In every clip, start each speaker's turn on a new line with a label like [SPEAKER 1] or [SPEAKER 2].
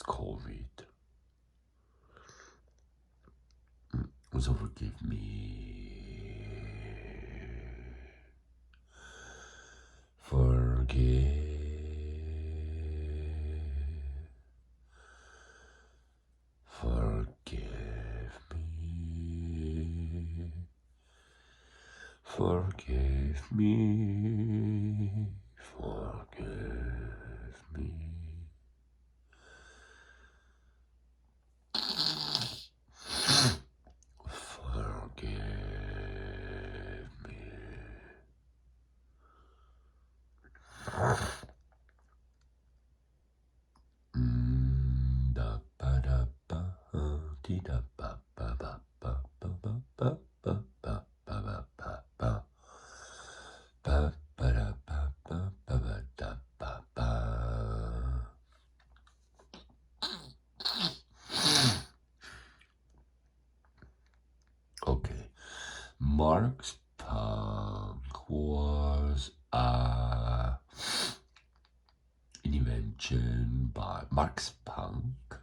[SPEAKER 1] COVID. So forgive me. Forgive me. Forgive me. Forgive me. Okay, Marx Punk was an invention by Marx Punk,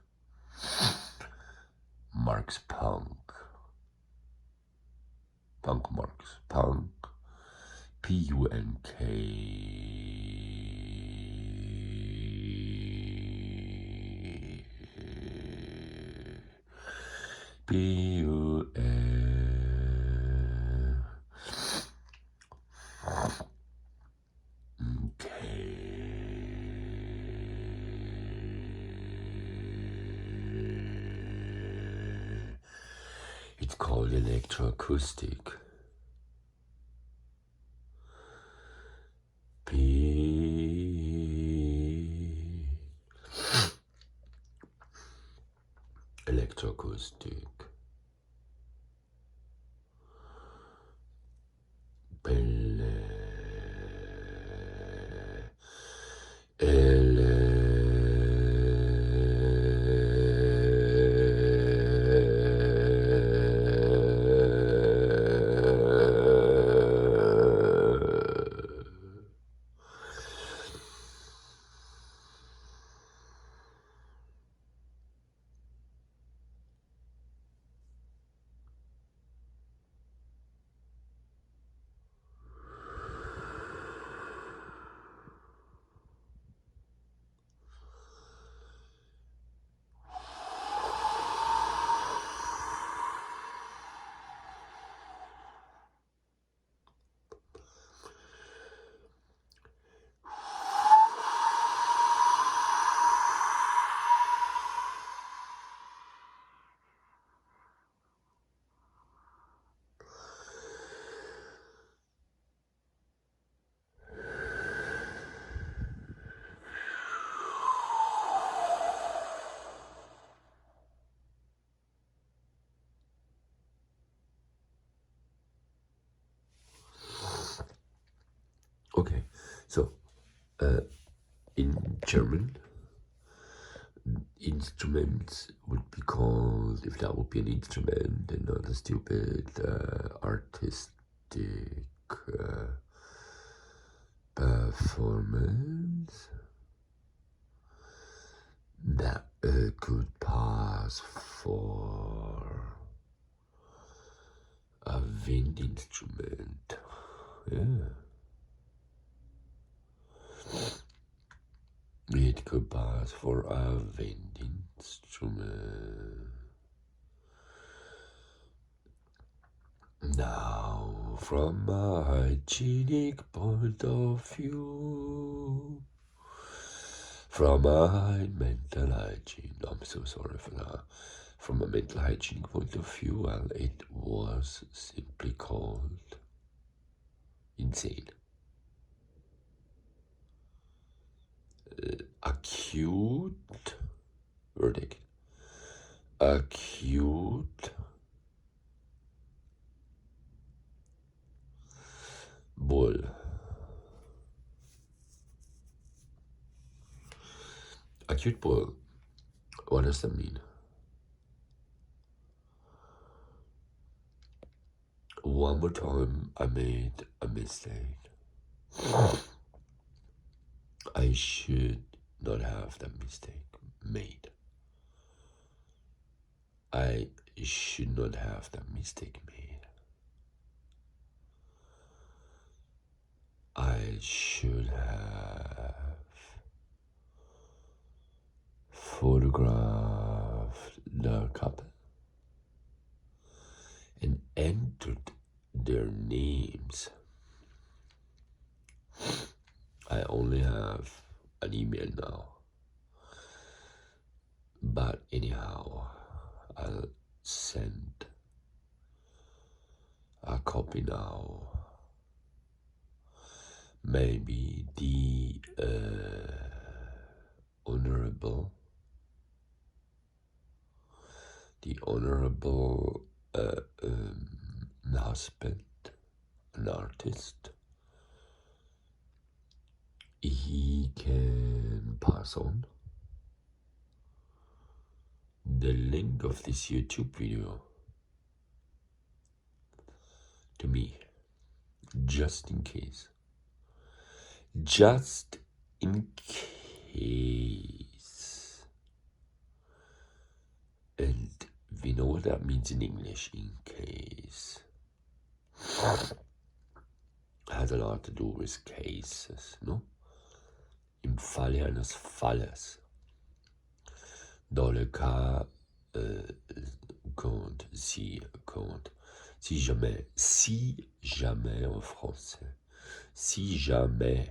[SPEAKER 1] P-U-N-K, It's called electroacoustic. Electroacoustic. Okay, so in German, instruments would be called, if that would be an instrument, and not a stupid artistic performance that could pass for a wind instrument. Yeah. It could pass for a wind instrument. Now, from a hygienic point of view, from a mental hygiene, I'm so sorry for that. From a mental hygiene point of view, well, it was simply called insane. Acute verdict. Acute bull. Acute bull. What does that mean? One more time, I made a mistake. I should not have that mistake made. I should not have that mistake made. I should have photographed the couple and entered their names. I only have an email now, but anyhow, I'll send a copy now. Maybe the honorable husband, an artist, he can pass on the link of this YouTube video to me, just in case. Just in case. And we know what that means in English, in case. Has a lot to do with cases, no? Im Falle eines Falles. Dans le cas compte, si jamais en français. Si jamais.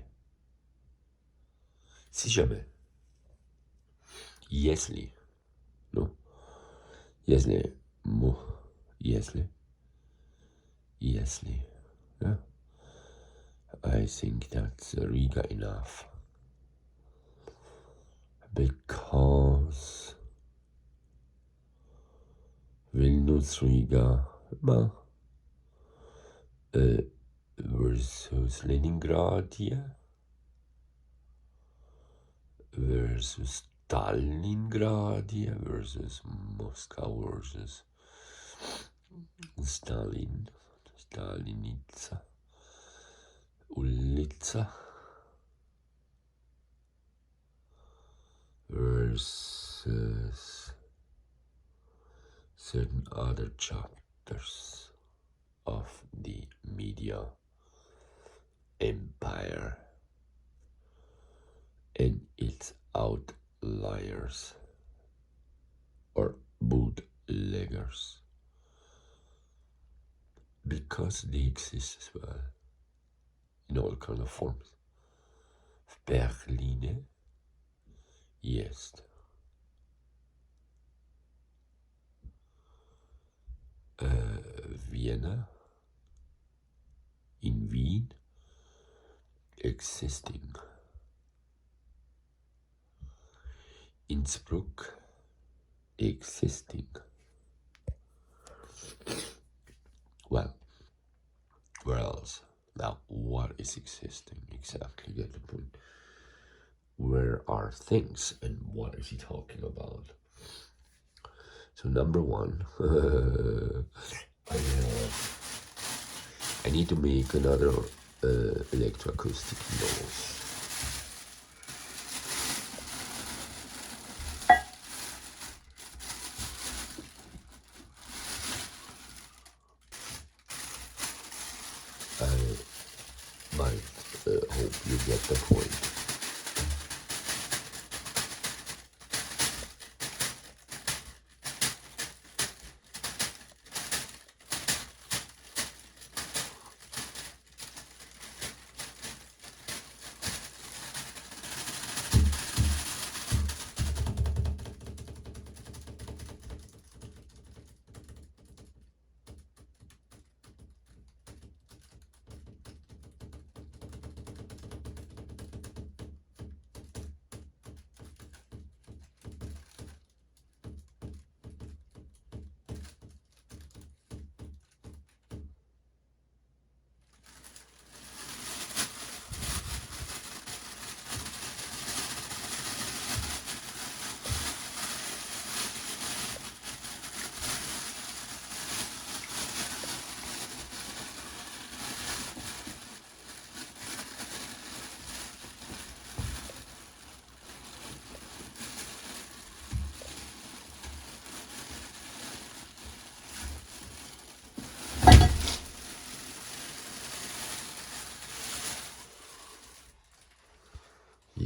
[SPEAKER 1] Yesly. No? Yesly. Yesly. Yeah. I think that's Riga enough. Because Vilnius Riga versus Leningrad here versus Stalingrad here versus Moscow versus Stalinitsa, Ulica versus certain other chapters of the media empire and its outliers or bootleggers, because they exist as well in all kind of forms. Berlin jest Vienna, in Wien, existing. Innsbruck, existing. Well, where else? Now, what is existing? Exactly, get the point. Where are things and what is he talking about? So number one, I need to make another electroacoustic noise. I might hope you get the point.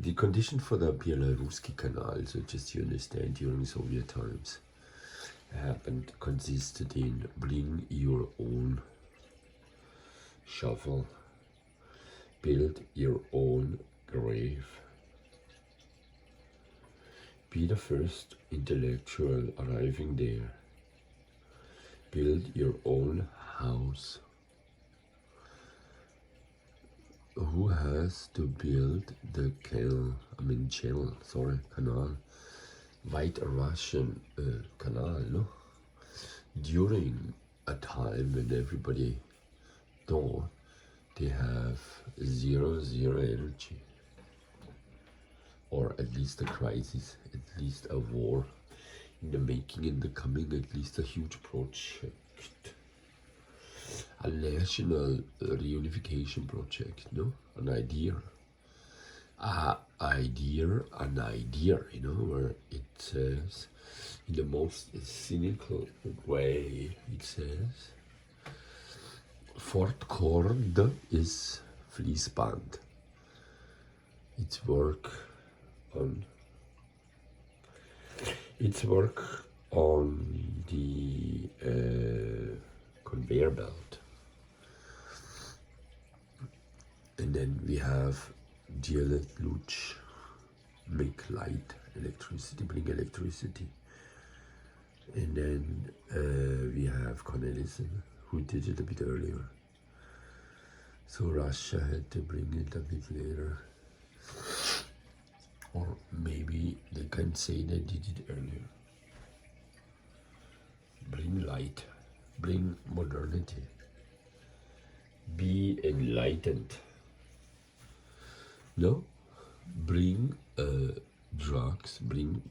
[SPEAKER 1] The condition for the Belaruski Canal, so just you understand, during Soviet times, consisted in bring your own shovel, build your own grave, be the first intellectual arriving there, build your own house. Who has to build the canal, White Russian canal, no? During a time when everybody thought they have zero energy, or at least a crisis, at least a war in the making, in the coming, at least a huge project, a national reunification project, no? An idea, you know, where it says, in the most cynical way, it says, Fort Cord is Fließband. Its work on the conveyor belt. And then we have dear Luci, make light, electricity, bring electricity. And then we have Olease, who did it a bit earlier. So Russia had to bring it a bit later. Or maybe they can say they did it earlier. Bring light, bring modernity, be enlightened. No? Bring drugs, bring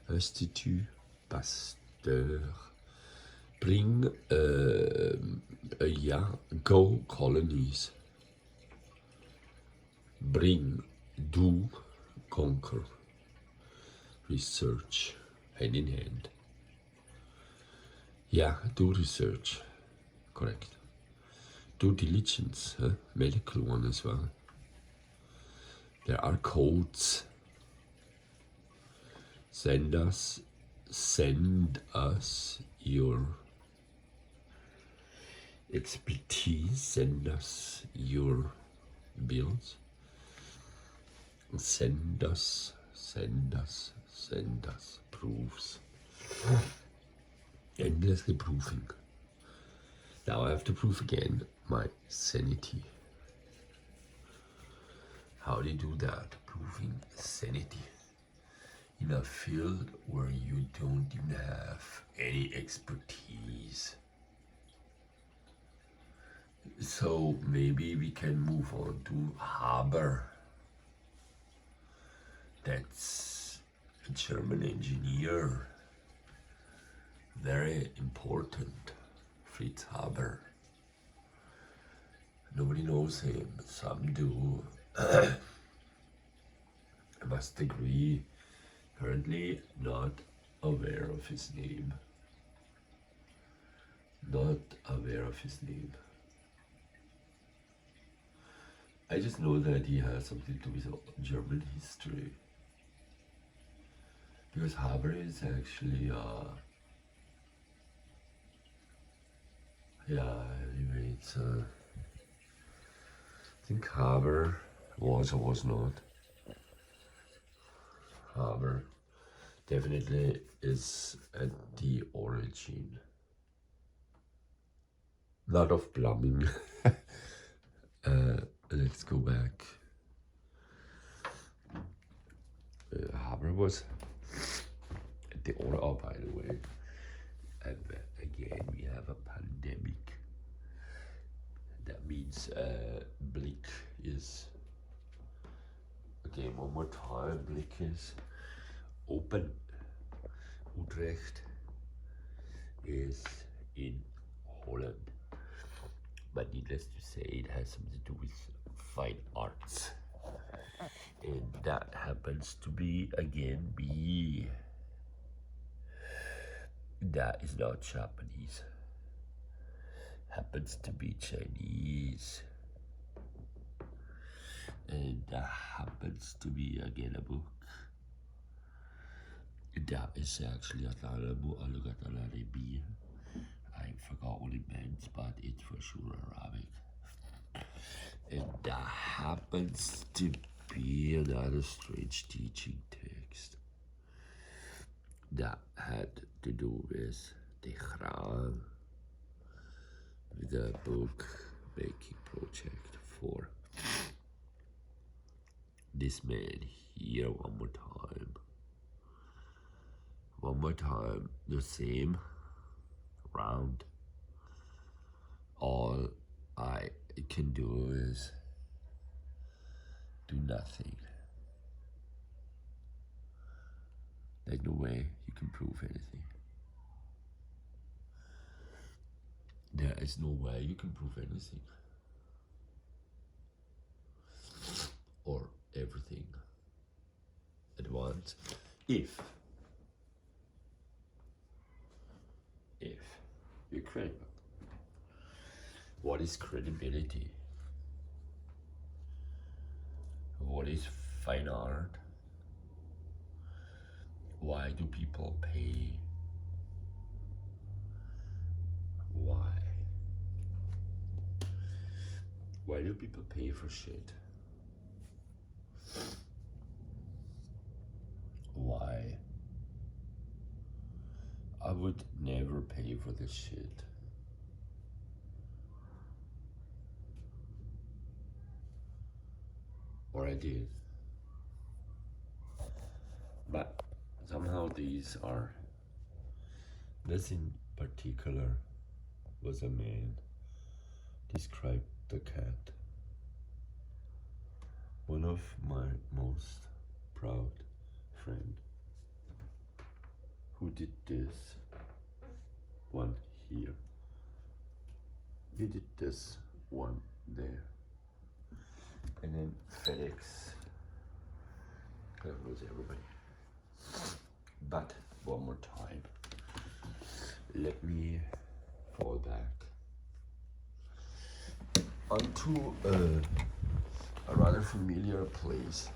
[SPEAKER 1] Institut Pasteur, bring go colonies, bring, do, conquer, research, hand in hand. Yeah, do research, correct. Due diligence, medical one as well. There are codes. Send us your expertise, send us your bills, send us proofs. Endlessly proving. Now I have to prove again my sanity. How do you do that? Proving sanity in a field where you don't even have any expertise. So maybe we can move on to Haber. That's a German engineer. Very important. Fritz Haber. Nobody knows him, some do. I must agree, currently not aware of his name. Not aware of his name. I just know that he has something to do with German history. Because Haber is actually anyway, it's I think Haber was or was not. Haber definitely is at the origin. Not of plumbing. Let's go back. Haber was at the order. Oh, by the way, and again we have a pandemic. That means Blick is, again one more time, Blick is open. Utrecht is in Holland. But needless to say, it has something to do with fine arts. And that happens to be, again, B. That is not Japanese. Happens to be Chinese. and that happens to be again a book that is actually a talamu alugatalarebi. I forgot what it meant, but it's for sure Arabic. And that happens to be another strange teaching text that had to do with the Quran, the book making project for this man here. One more time, the same round. All I can do is do nothing. There's no way you can prove anything. There is no way you can prove anything. Or everything at once. If you're credible. What is credibility? What is fine art? Why do people pay? Why? Why do people pay for shit? Why? I would never pay for this shit. Or I did. But somehow these are, this in particular was a man described the cat. One of my most proud friend who did this one here. He did this one there. And then FedEx. That was everybody. But one more time. Let me fall back onto a rather familiar place.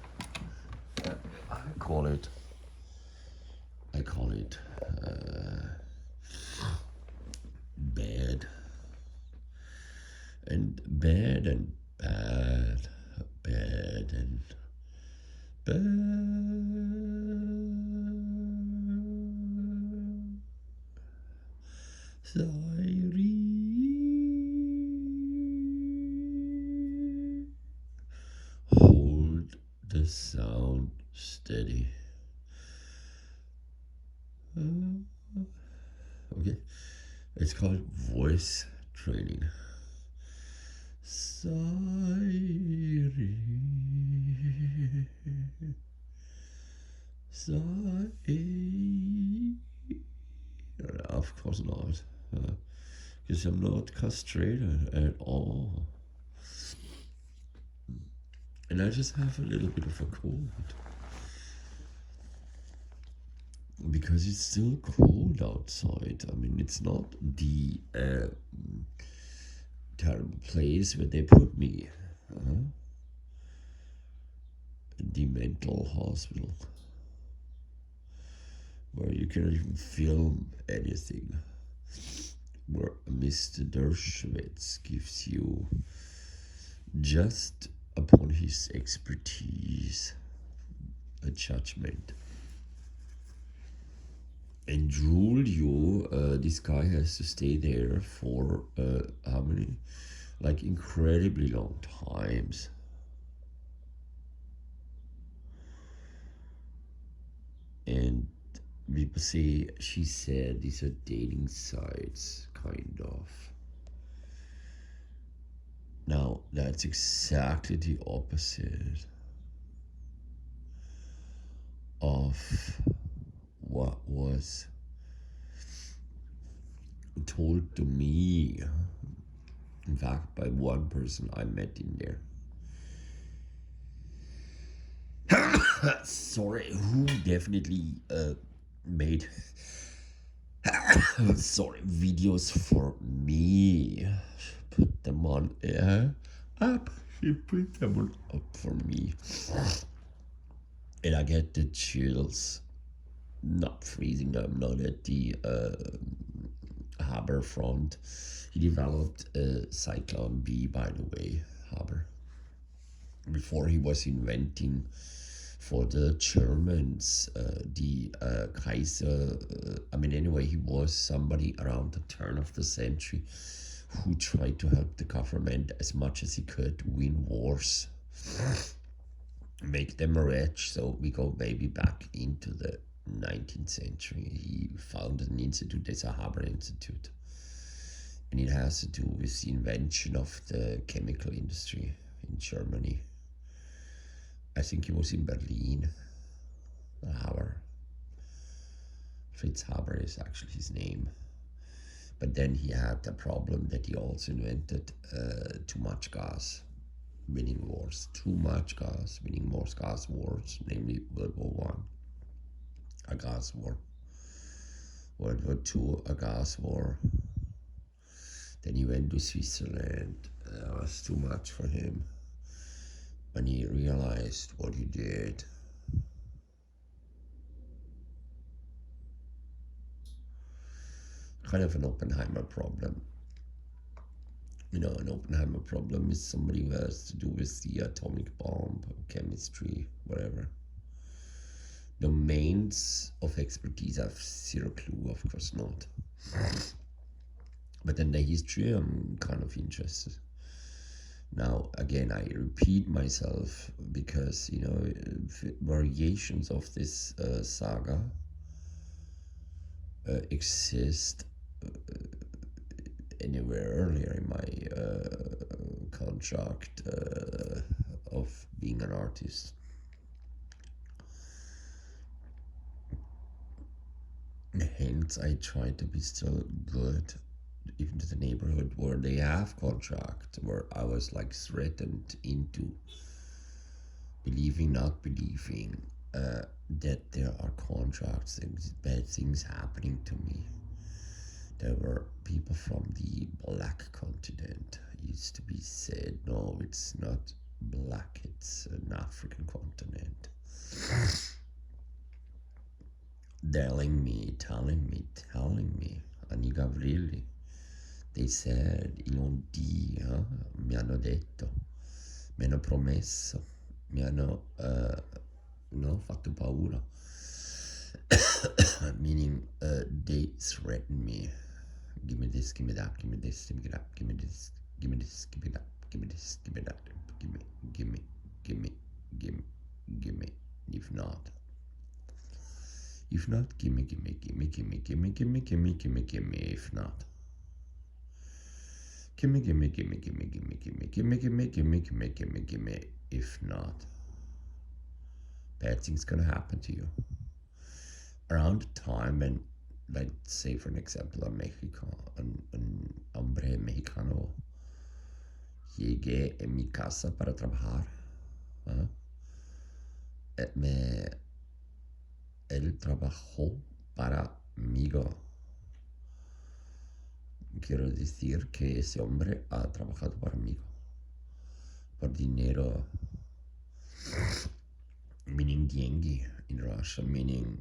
[SPEAKER 1] I call it bad and bad and bad, bad and bad. Hold the sound steady. Okay, it's called voice training. Of course not, because I'm not castrated at all. And I just have a little bit of a cold. Because it's still cold outside. I mean, it's not the terrible place where they put me. The mental hospital. Where you cannot even film anything. Where Mr. Dershowitz gives you, just upon his expertise, a judgment. And Julio, this guy has to stay there for how many? Like incredibly long times. And people say, she said, these are dating sites, kind of. Now, that's exactly the opposite of what was told to me, in fact, by one person I met in there. Sorry, who definitely made videos for me. Put them on air up She put them all up for me. And I get the chills. Not freezing, I'm not at the Haber front. He developed a Cyclone B, by the way, Haber. Before he was inventing for the Germans, the Kaiser, anyway, he was somebody around the turn of the century who tried to help the government as much as he could win wars, make them rich. So we go maybe back into the 19th century. He founded an institute, the Haber Institute. And it has to do with the invention of the chemical industry in Germany. I think he was in Berlin. Haber. Fritz Haber is actually his name. But then he had the problem that he also invented too much gas, winning wars. Too much gas, winning more gas wars, namely World War One, a gas war. World War Two, a gas war. Then he went to Switzerland. That was too much for him. When he realized what he did. Kind of an Oppenheimer problem. An Oppenheimer problem is somebody who has to do with the atomic bomb, chemistry, whatever. Domains of expertise, I have zero clue, of course not. But then the history, I'm kind of interested. Now, again, I repeat myself because, variations of this saga exist anywhere earlier in my contract of being an artist. Hence, I try to be still good, even to the neighborhood where they have contract, where I was like threatened into believing, not believing that there are contracts, bad things happening to me. There were people from the black continent. It used to be said, no, it's not black, it's an African continent. telling me, Anni Gavrilli. They said, mi hanno detto, mi hanno promesso, mi hanno fatto paura. Meaning, they threatened me. Give me this, give me that, give me this, give me that, give me this, give me this, give me that, give me this, give me that, give me. If not, give me. If not, give me. If not, bad things gonna happen to you. Around the time when, let's say for an example, in Mexico, un hombre mexicano llegué en mi casa para trabajar. Él trabajó para mí. Quiero decir que ese hombre ha trabajado para mí. Por dinero. Meaning деньги in Russian, meaning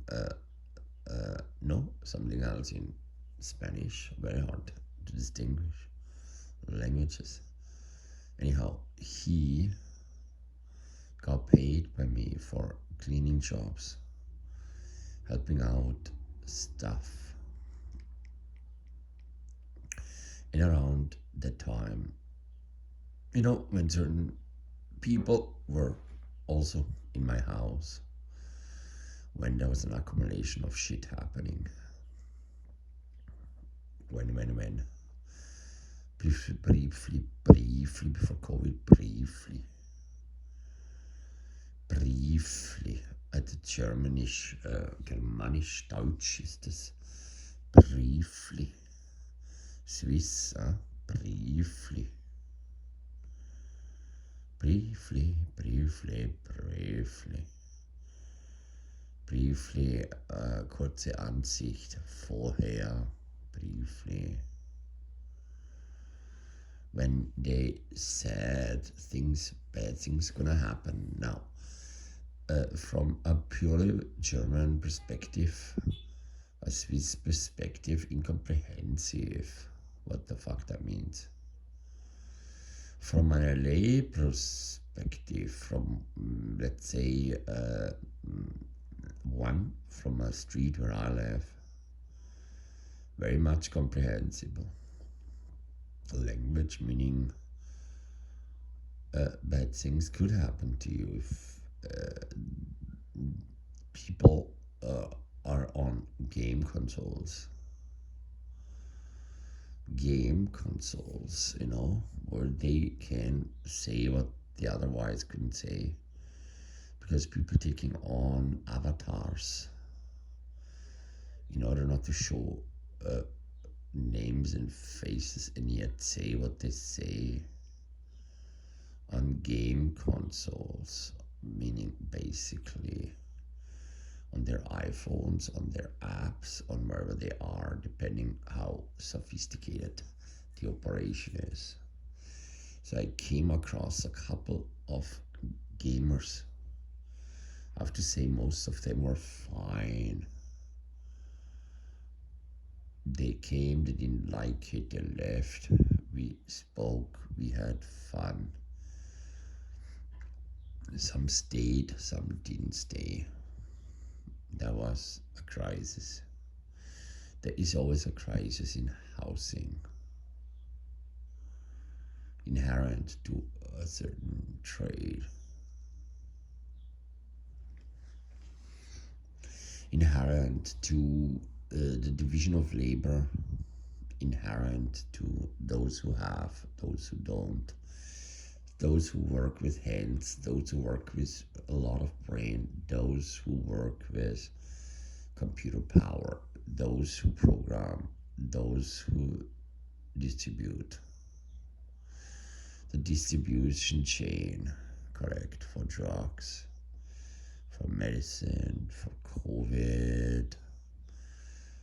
[SPEAKER 1] no, something else in Spanish. Very hard to distinguish languages. Anyhow, he got paid by me for cleaning jobs, helping out stuff. And around that time, when certain people were also in my house, when there was an accumulation of shit happening. When. Briefly, before COVID, briefly, at the Germanisch, Germanisch, Deutsch ist es, briefly, Swiss, briefly, kurze Ansicht, vorher, briefly.
[SPEAKER 2] when they said bad things gonna happen. Now, from a purely German perspective, a Swiss perspective, incomprehensive. What the fuck that means? From an LA perspective, from let's say one from a street where I live, very much comprehensible. Language meaning bad things could happen to you if people are on game consoles, where they can say what they otherwise couldn't say, because people taking on avatars in order not to show names and faces and yet say what they say on game consoles, meaning basically on their iPhones, on their apps, on wherever they are, depending how sophisticated the operation is. So I came across a couple of gamers. I have to say most of them were fine. They came, they didn't like it, they left. We spoke, we had fun. Some stayed, some didn't stay. There was a crisis. There is always a crisis in housing, inherent to a certain trade, inherent to the division of labor, inherent to those who have, those who don't, those who work with hands, those who work with a lot of brain, those who work with computer power, those who program, those who distribute. The distribution chain, correct, for drugs, for medicine, for COVID,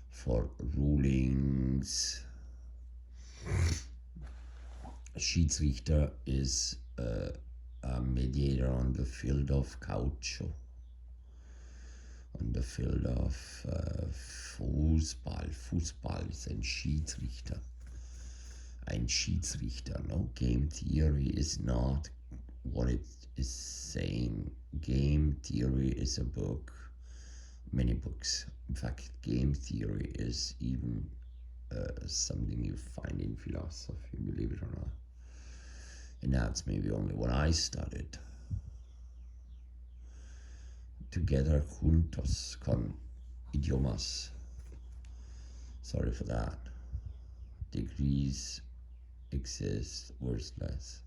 [SPEAKER 2] for rulings. Schiedsrichter is a mediator on the field of Caucho, on the field of Fußball. Fußball ist ein Schiedsrichter. Ein Schiedsrichter, no? Game theory is not what it is saying. Game theory is a book, many books. In fact, game theory is even something you find in philosophy, believe it or not. And that's maybe only what I studied. Together, juntos, con idiomas. Sorry for that. Degrees exist, worthless.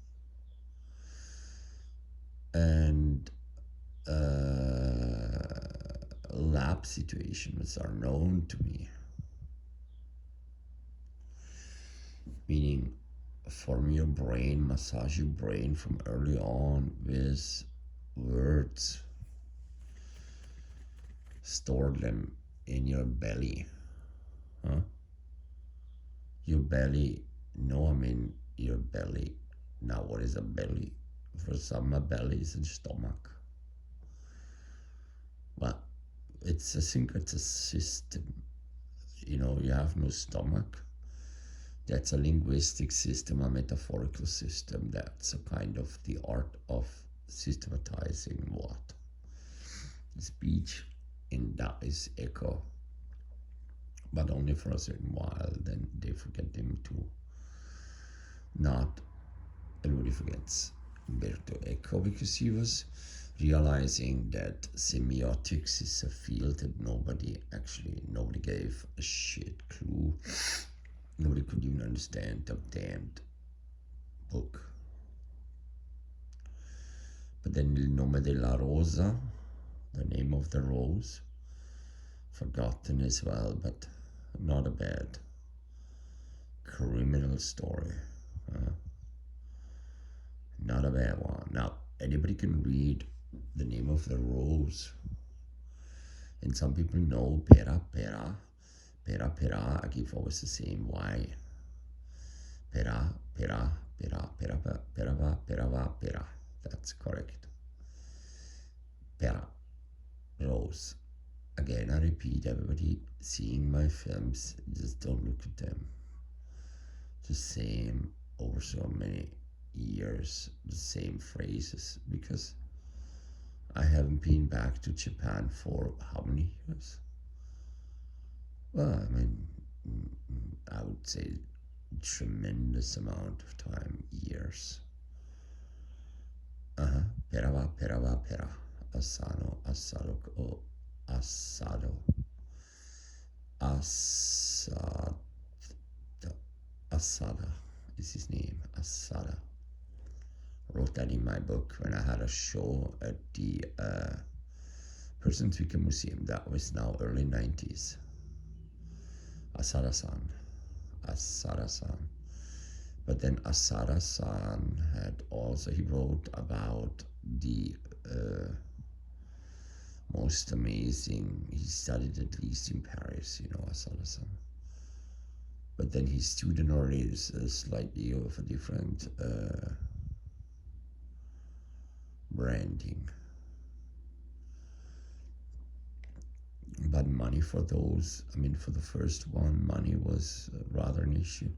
[SPEAKER 2] And lab situations are known to me. Meaning, form your brain, massage your brain from early on with words. Store them in your belly. Huh? Your belly, no, I mean your belly. Now, what is a belly? For some, a belly is a stomach. But I think it's a system. You have no stomach. That's a linguistic system, a metaphorical system. That's a kind of the art of systematizing what? Speech, and that is echo. But only for a certain while, then they forget them too. Not everybody forgets Umberto Eco, because he was realizing that semiotics is a field that nobody gave a shit clue. Nobody could even understand the damned book. But then Il nome della rosa, the name of the rose, forgotten as well, but not a bad criminal story. Not a bad one. Now, anybody can read the name of the rose. And some people know pera, pera. Pera, pera, I give always the same why. Pera, pera, pera, pera, pera, pera, pera. That's correct. Pera, rose. Again, I repeat, everybody seeing my films, just don't look at them. The same over so many years, the same phrases, because I haven't been back to Japan for how many years? Well, I mean, I would say tremendous amount of time, years. Perava, perava, pera. Asano, asado, o asado. Asada. Asada is his name. Asada. Wrote that in my book when I had a show at the Persons Museum. That was now early 90s. Asada-san. Asada-san. But then Asada-san had also, he wrote about the most amazing, he studied at least in Paris, you know, Asada-san. But then his student already is slightly of a different branding. But money for those, I mean, for the first one, money was rather an issue.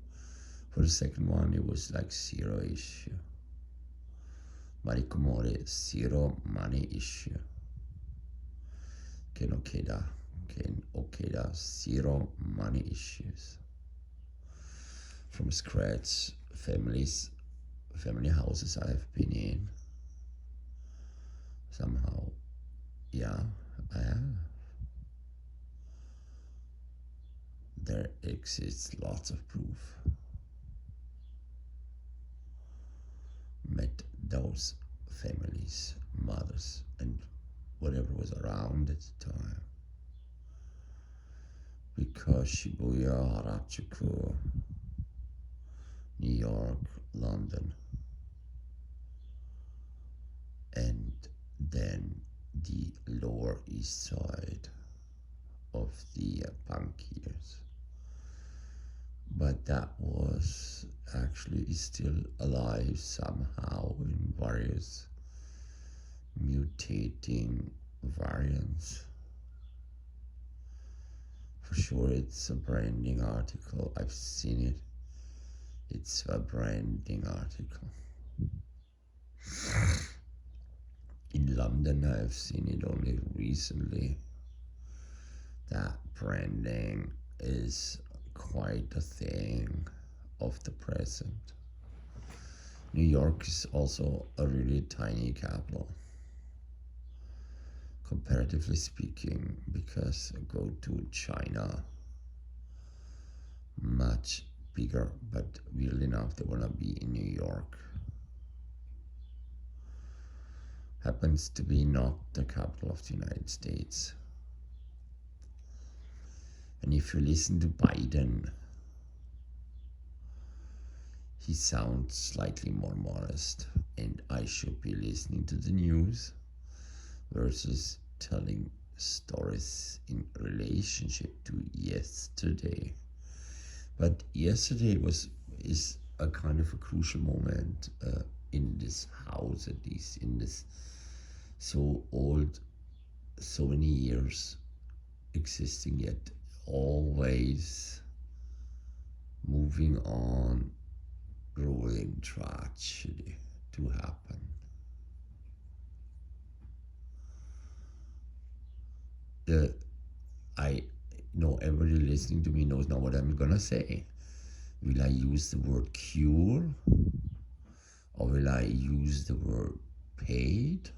[SPEAKER 2] For the second one, it was like zero issue. Marikomore, zero money issue. Ken Okeda, zero money issues. From scratch, family houses I have been in. Somehow, yeah, I have. There exists lots of proof. Met those families, mothers, and whatever was around at the time. Because Shibuya, Harajuku, New York, London, and then the Lower East Side of the punk years. But that was actually still alive somehow in various mutating variants. For sure, it's a branding article. I've seen it. It's a branding article. In London, I've seen it only recently. That branding is quite a thing of the present. New York is also a really tiny capital, comparatively speaking, because go to China, much bigger, but weirdly enough, they want to be in New York. Happens to be not the capital of the United States. And if you listen to Biden, he sounds slightly more modest, and I should be listening to the news versus telling stories in relationship to yesterday. But yesterday is a kind of a crucial moment in this house, at least in this so old, so many years existing, yet always moving on, growing tragedy to happen. I know everybody listening to me knows now what I'm gonna say. Will I use the word cure, or will I use the word paid,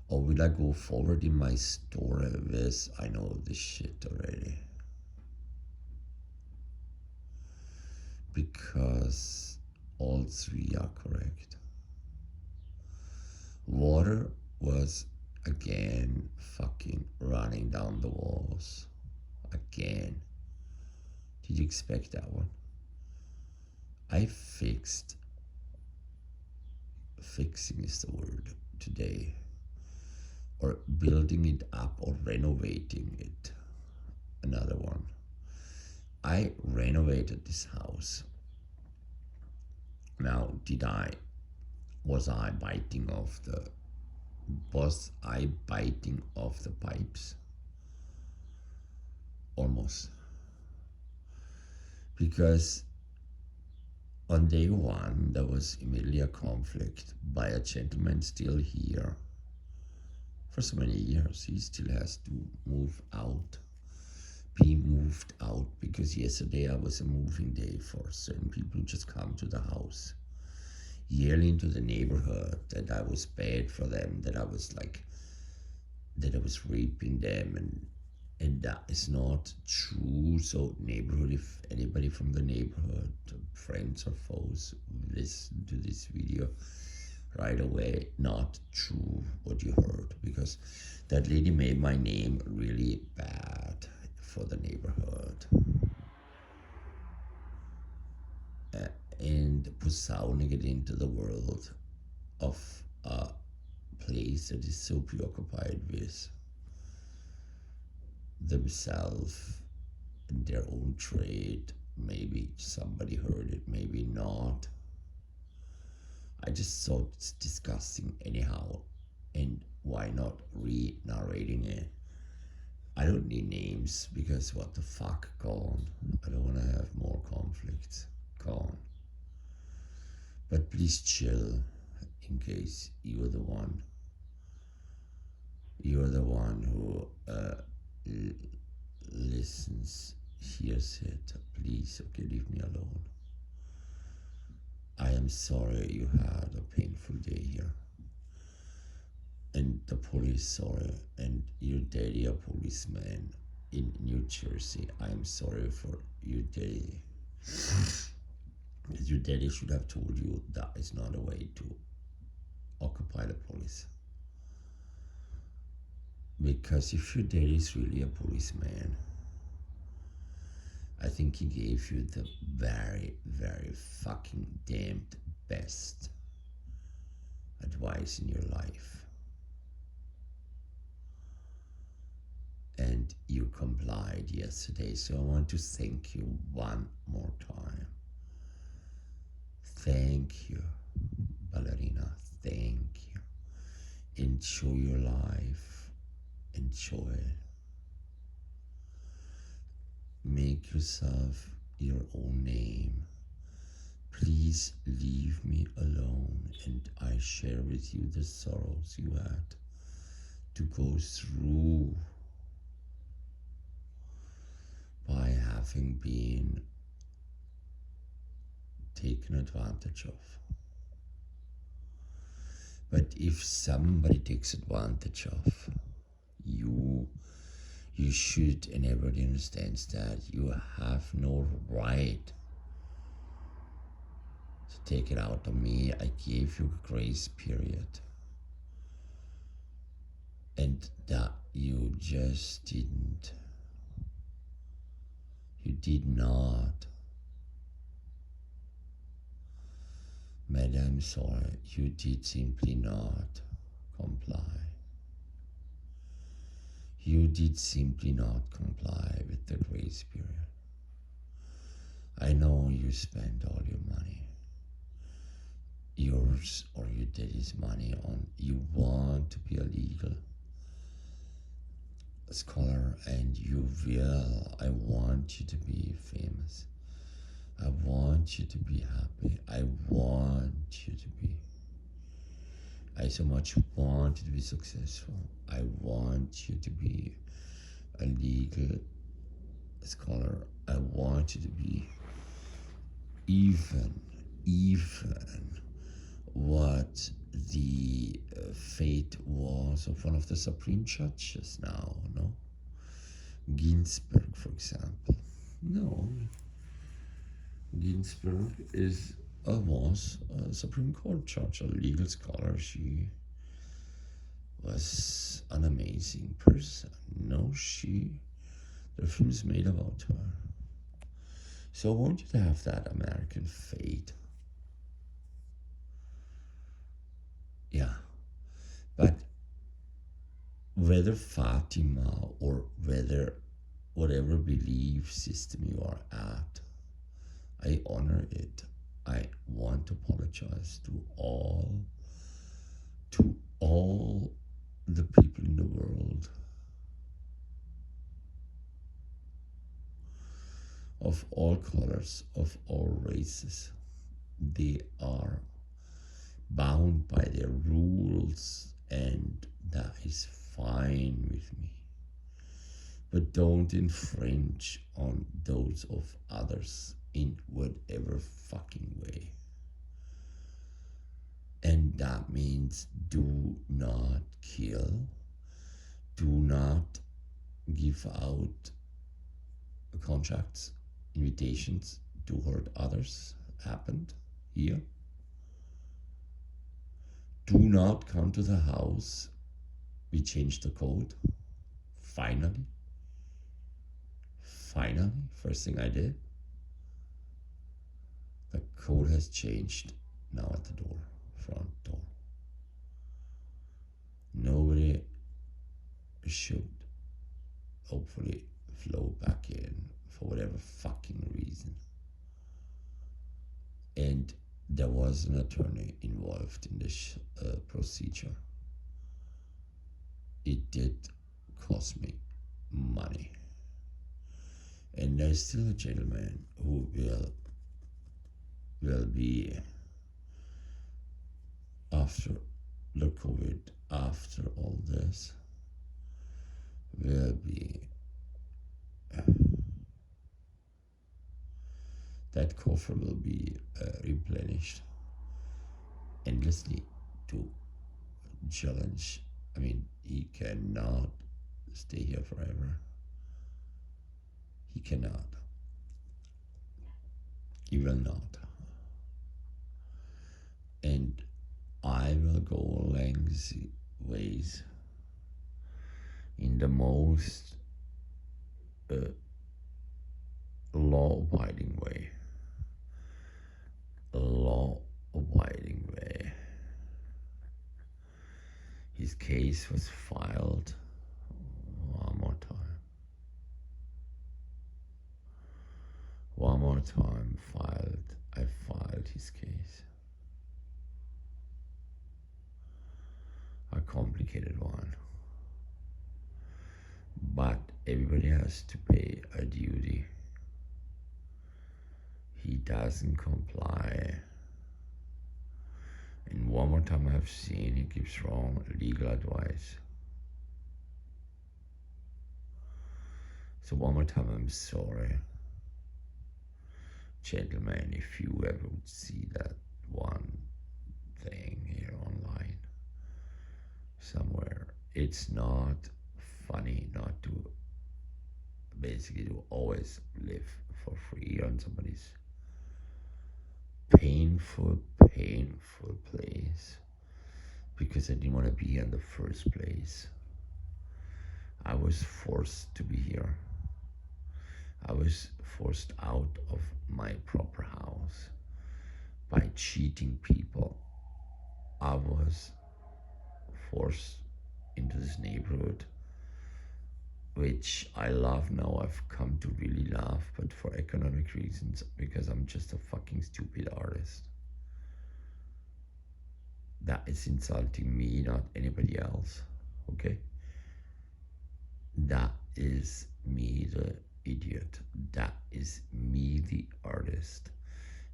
[SPEAKER 2] or will I go forward in my story with I know this shit already? Because all three are correct. Water was again fucking running down the walls. Again. Did you expect that one? Fixing is the word today, or building it up or renovating it, another one. I renovated this house Now, was I biting off the pipes? Almost. Because on day one, there was immediately a conflict by a gentleman still here for so many years. He still has to be moved out, because yesterday was a moving day for certain people who just come to the house, yelling to the neighborhood that I was bad for them, that I was raping them, and that is not true. So neighborhood, if anybody from the neighborhood, friends or foes, listen to this video right away, not true what you heard, because that lady made my name really bad for the neighborhood. And posauning it into the world of a place that is so preoccupied with themselves and their own trade. Maybe somebody heard it, maybe not. I just thought it's disgusting anyhow, and why not re-narrating it? I don't need names, because what the fuck, gone. I don't want to have more conflicts, gone. But please chill, in case you're the one who listens, hears it. Please, okay, leave me alone. I am sorry you had a painful day here. And the police sorry, and your daddy a policeman in New Jersey. I am sorry for your daddy. Your daddy should have told you that is not a way to occupy the police. Because if your daddy is really a policeman, I think he gave you the very, very fucking damned best advice in your life. And you complied yesterday, so I want to thank you one more time. Thank you, ballerina, thank you. Enjoy your life, enjoy it. Make yourself your own name. Please leave me alone, and I share with you the sorrows you had to go through by having been taken advantage of. But if somebody takes advantage of you, you should, and everybody understands that, you have no right to take it out on me. I gave you a grace period, and that you just didn't. You did not. Madam, sorry, you did simply not comply. You did simply not comply with the grace period. I know you spent all your money, yours or your daddy's money, on you want to be a legal scholar, and you will. I want you to be famous. I want you to be happy. I so much want you to be successful. I want you to be a legal scholar. I want you to be even what the fate was of one of the Supreme Judges now, no? Ginsburg, for example. No. Ginsburg was a Supreme Court judge, a legal scholar. She was an amazing person. No, there are films made about her. So I want you to have that American fate. Yeah. But whether Fatima or whether whatever belief system you are at, I honor it. I want to apologize to all the people in the world of all colors, of all races. They are bound by their rules, and that is fine with me. But don't infringe on those of others in whatever fucking way. And that means do not kill, do not give out contracts, invitations to hurt others. Happened here. Do not come to the house. We changed the code. Finally, first thing I did, the code has changed now at the door, front door. Nobody should hopefully flow back in for whatever fucking reason. And there was an attorney involved in this procedure. It did cost me money. And there's still a gentleman who will be, after the COVID, after all this, will be, that coffer will be replenished endlessly to challenge. I mean, he cannot stay here forever. He cannot. He will not. And I will go lengths ways in the most law-abiding way. Law-abiding way. His case was filed one more time. One more time I filed his case. A complicated one. But everybody has to pay a duty. He doesn't comply. And one more time I've seen he gives wrong legal advice. So one more time, I'm sorry. Gentlemen, if you ever would see that one thing here online somewhere, it's not funny not to basically to always live for free on somebody's painful place, because I didn't want to be here in the first place. I was forced to be here. I was forced out of my proper house by cheating people. I was forced into this neighborhood, which I love now. I've come to really love, but for economic reasons, because I'm just a fucking stupid artist. That is insulting me, not anybody else, okay? That is me, the idiot. That is me, the artist.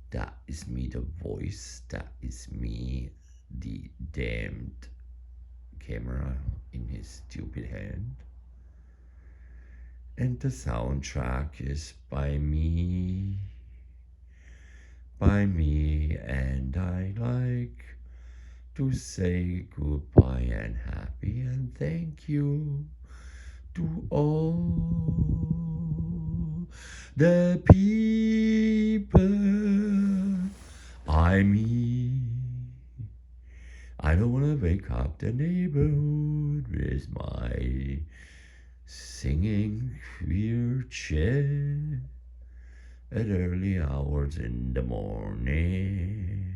[SPEAKER 2] That is me, the voice. That is me, the damned camera in his stupid hand. And the soundtrack is by me, and I like to say goodbye and happy and thank you to all the people I meet. I don't want to wake up the neighborhood with my singing queer chair at early hours in the morning.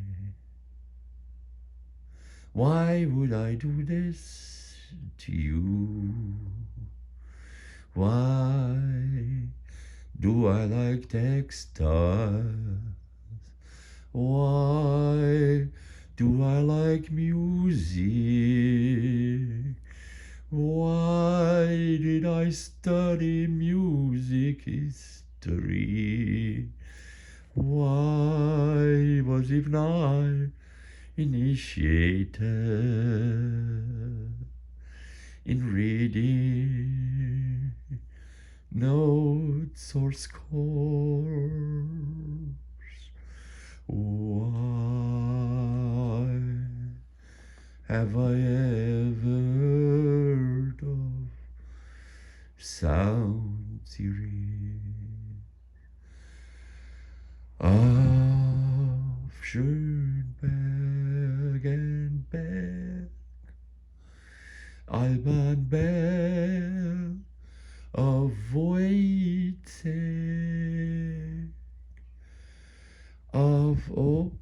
[SPEAKER 2] Why would I do this to you? Why do I like textiles? Why do I like music? Why did I study music history? Why was even I initiated in reading notes or scores? Why have I ever heard of sound theory? Of Schönberg and Beck, Alban Bell, of Wojciech, of opera.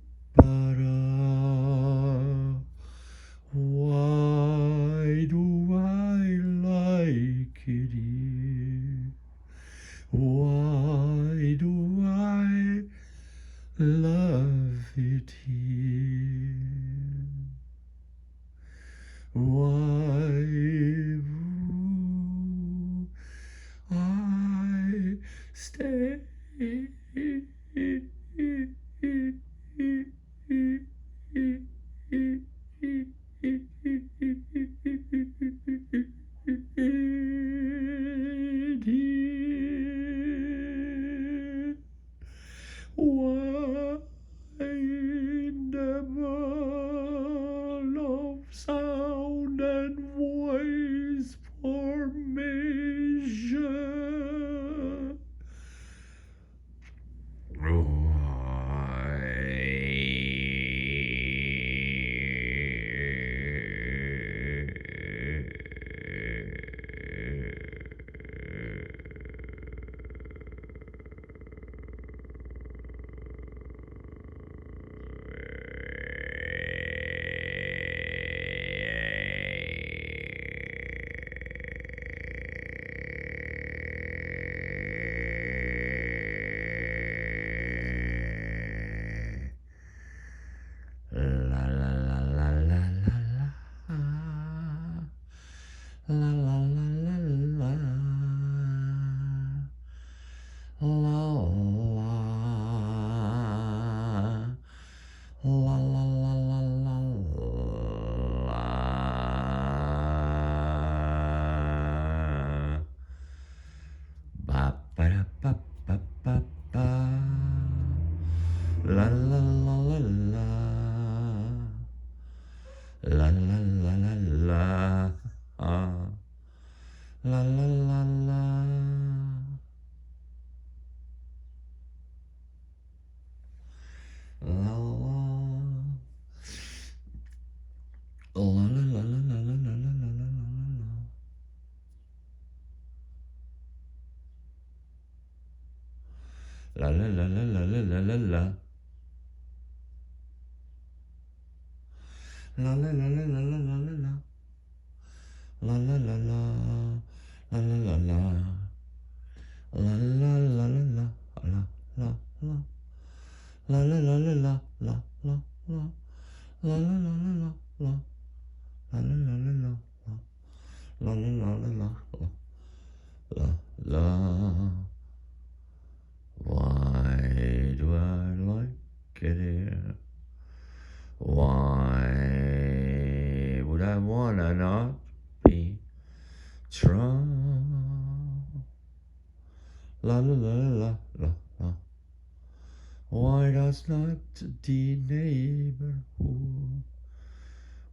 [SPEAKER 2] Why do I like it here? Why do I love it here? Why do I stay? Why in the world of sound and voice formation? La la la la la. La la la la la. Ah. La la la la. La la. La la la la la la la la la la la. La la la la la la la la la. La la la la la la la la la. La la la la. La la la la. La la la la la. La la la. La la la la la. La la la. La la la la la. La. La la la la la. La la la la la. La la. Why do I like it here? Why would I wanna not be strong? La la la la la la. Why does not the neighborhood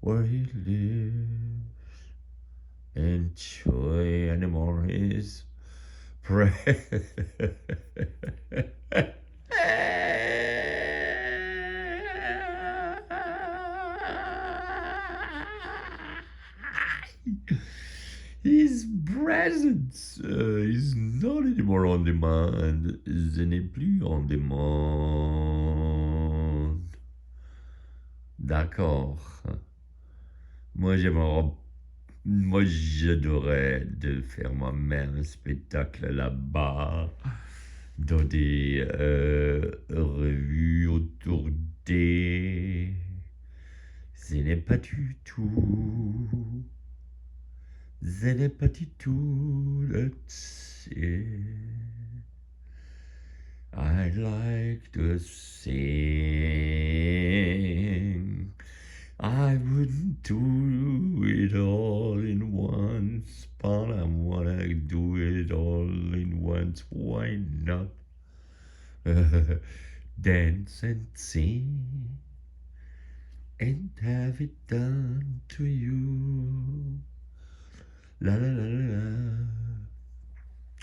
[SPEAKER 2] where he lives enjoy anymore his breath? His presence is not anymore on demand. Ce n'est plus on demand. D'accord. Moi, j'adorais de faire moi-même un spectacle là-bas, dans des revues autour beauté, ce n'est pas du tout, ce n'est pas du tout le I'd like to sing. I wouldn't do it all in once, but I wanna do it all in once. Why not? Dance and sing and have it done to you. La la la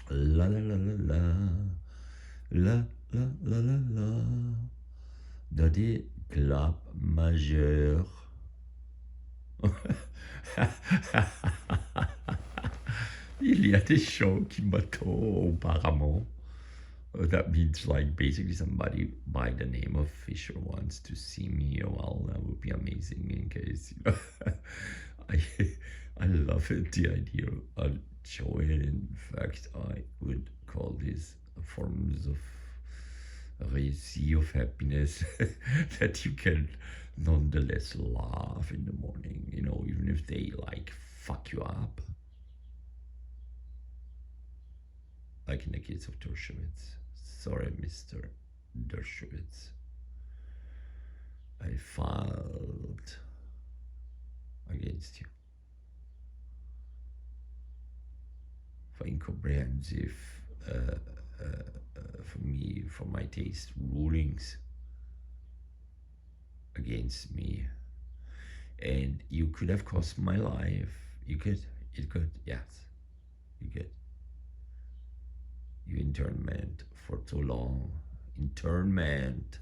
[SPEAKER 2] la la la la la la la la la la dans des clubs majeurs. Il y a des gens qui m'adorent apparemment. That means like basically somebody by the name of Fisher wants to see me. Well, that would be amazing in case, you know. I love it, the idea of joy. In fact, I would call these forms of récit of happiness that you can nonetheless laugh in the morning, you know, even if they like fuck you up. Like in the case of Dershowitz. Sorry, Mr. Dershowitz. I filed against you for incomprehensive, for me, for my taste, rulings against me. And you could have cost my life. You could, it could, yes, you could. You internment for too long. Internment.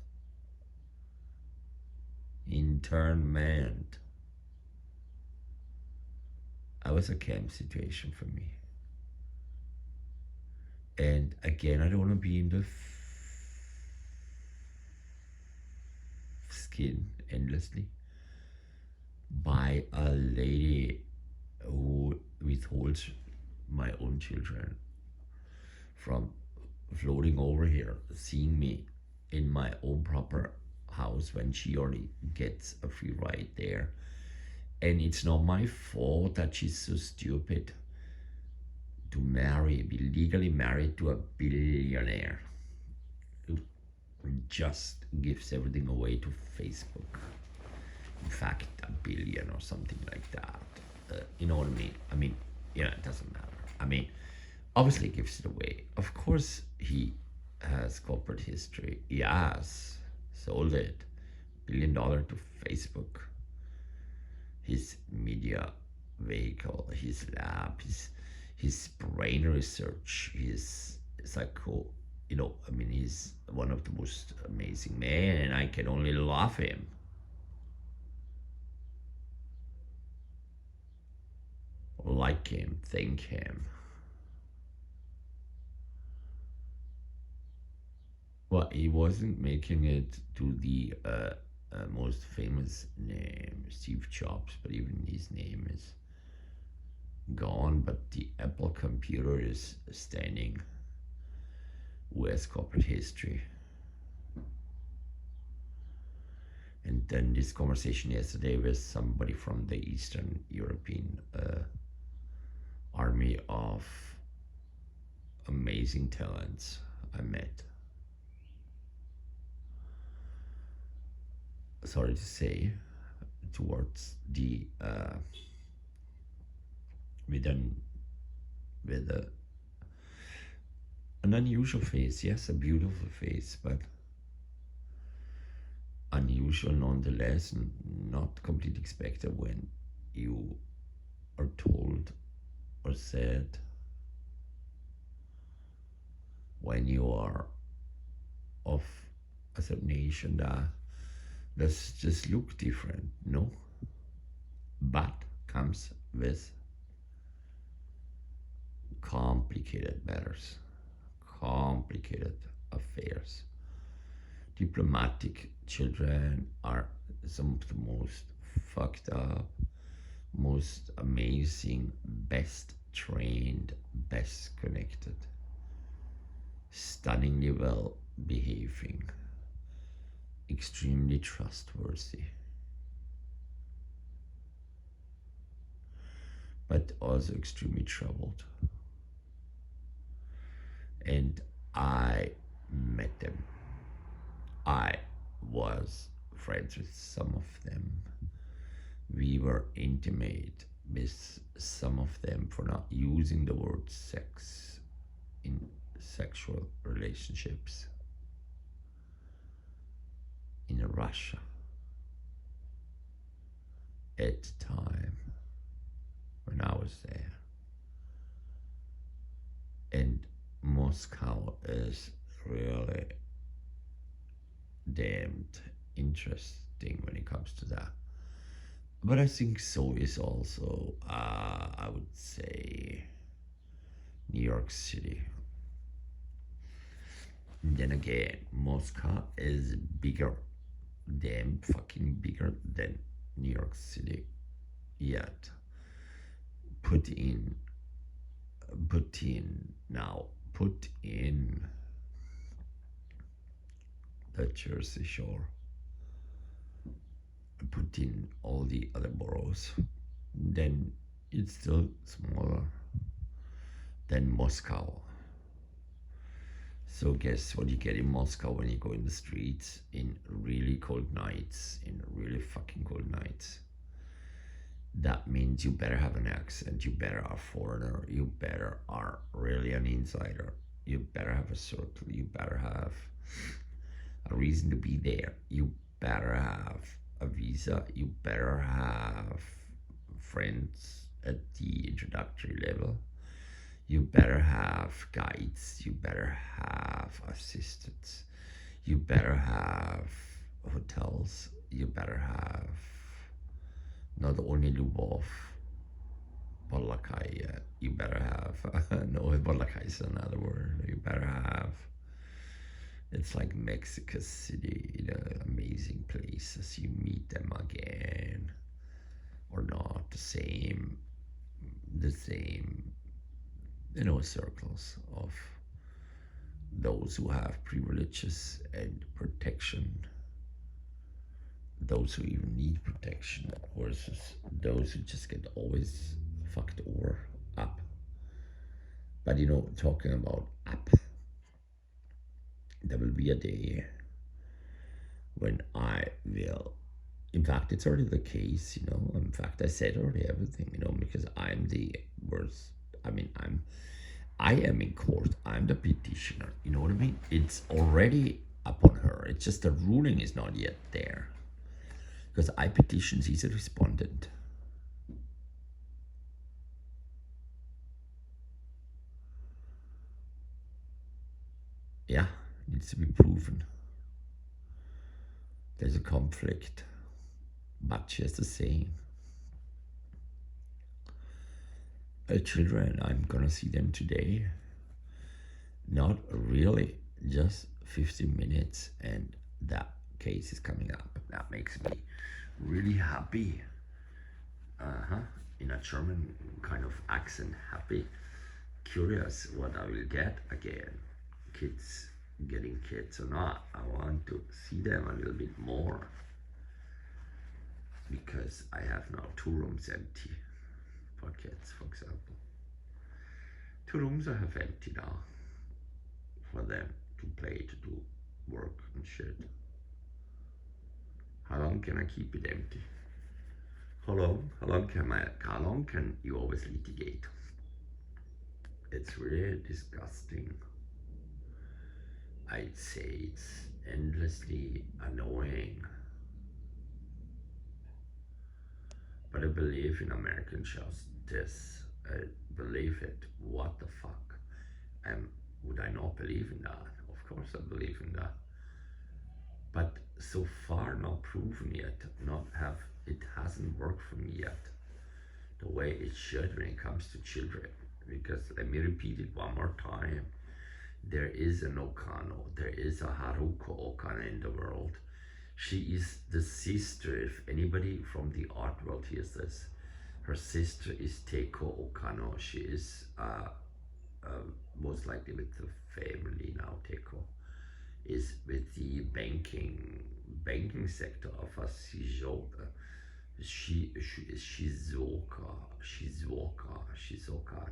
[SPEAKER 2] That was a camp situation for me. And again, I don't want to be in the skin endlessly by a lady who withholds my own children from floating over here, seeing me in my own proper house when she already gets a free ride there. And it's not my fault that she's so stupid to be legally married to a billionaire who just gives everything away to Facebook. In fact, $1 billion or something like that. You know what I mean? I mean, yeah, it doesn't matter. I mean, obviously gives it away. Of course, he has corporate history. He has sold it, $1 billion to Facebook. His media vehicle, his lab, his brain research, his psycho, you know, I mean, he's one of the most amazing men, and I can only love him. Like him, thank him. Well, he wasn't making it to the most famous name, Steve Jobs, but even his name is gone. But the Apple computer is standing with corporate history. And then this conversation yesterday with somebody from the Eastern European army of amazing talents I met. Sorry to say, towards the with an unusual face. Yes, a beautiful face, but unusual nonetheless, and not completely expected when you are told or said when you are of a certain nation that does just look different, no? But comes with complicated matters, complicated affairs. Diplomatic children are some of the most fucked up, most amazing, best trained, best connected, stunningly well behaving, extremely trustworthy, but also extremely troubled. And I met them. I was friends with some of them. We were intimate with some of them for not using the word sex in sexual relationships in Russia at the time when I was there. And Moscow is really damned interesting when it comes to that. But I think so is also, I would say, New York City. And then again, Moscow is bigger, damn fucking bigger than New York City yet. Put in the Jersey Shore, put in all the other boroughs, then it's still smaller than Moscow. So guess what you get in Moscow when you go in the streets in really cold nights, in really fucking cold nights? That means you better have an accent, you better are a foreigner, you better are really an insider, you better have a circle, you better have a reason to be there, you better have a visa, you better have friends at the introductory level, you better have guides, you better have assistants, you better have hotels, you better have not only Lubov, Borlakai, you better have, no, Borlakai is another word, you better have, it's like Mexico City, amazing places, you meet them again, or not, the same, circles of those who have privileges and protection, those who even need protection versus those who just get always fucked over up. But talking about up, there will be a day when I will, in fact, it's already the case, in fact, I said already everything, because I'm the worst, I am in court, I'm the petitioner, you know what I mean? It's already upon her, it's just the ruling is not yet there. Because I petition, she's a respondent. Yeah, needs to be proven. There's a conflict, but she has to say, children, I'm gonna see them today. Not really, just 15 minutes, and that case is coming up. That makes me really happy. In a German kind of accent, happy, curious what I will get again. Kids getting kids or not. I want to see them a little bit more because I have now 2 rooms empty for kids, for example. 2 rooms I have empty now for them to play, to do work and shit. How long can I keep it empty? How long can you always litigate? It's really disgusting. I'd say it's endlessly annoying. But I believe in American justice. I believe it. What the fuck? Would I not believe in that? Of course I believe in that. But so far not proven yet. It hasn't worked for me yet the way it should when it comes to children. Because let me repeat it one more time. There is an Okano, there is a Haruko Okano in the world. She is the sister, if anybody from the art world hears this, her sister is Teiko Okano. She is most likely with the family now. Teiko is with the banking banking sector of a Shizuoka,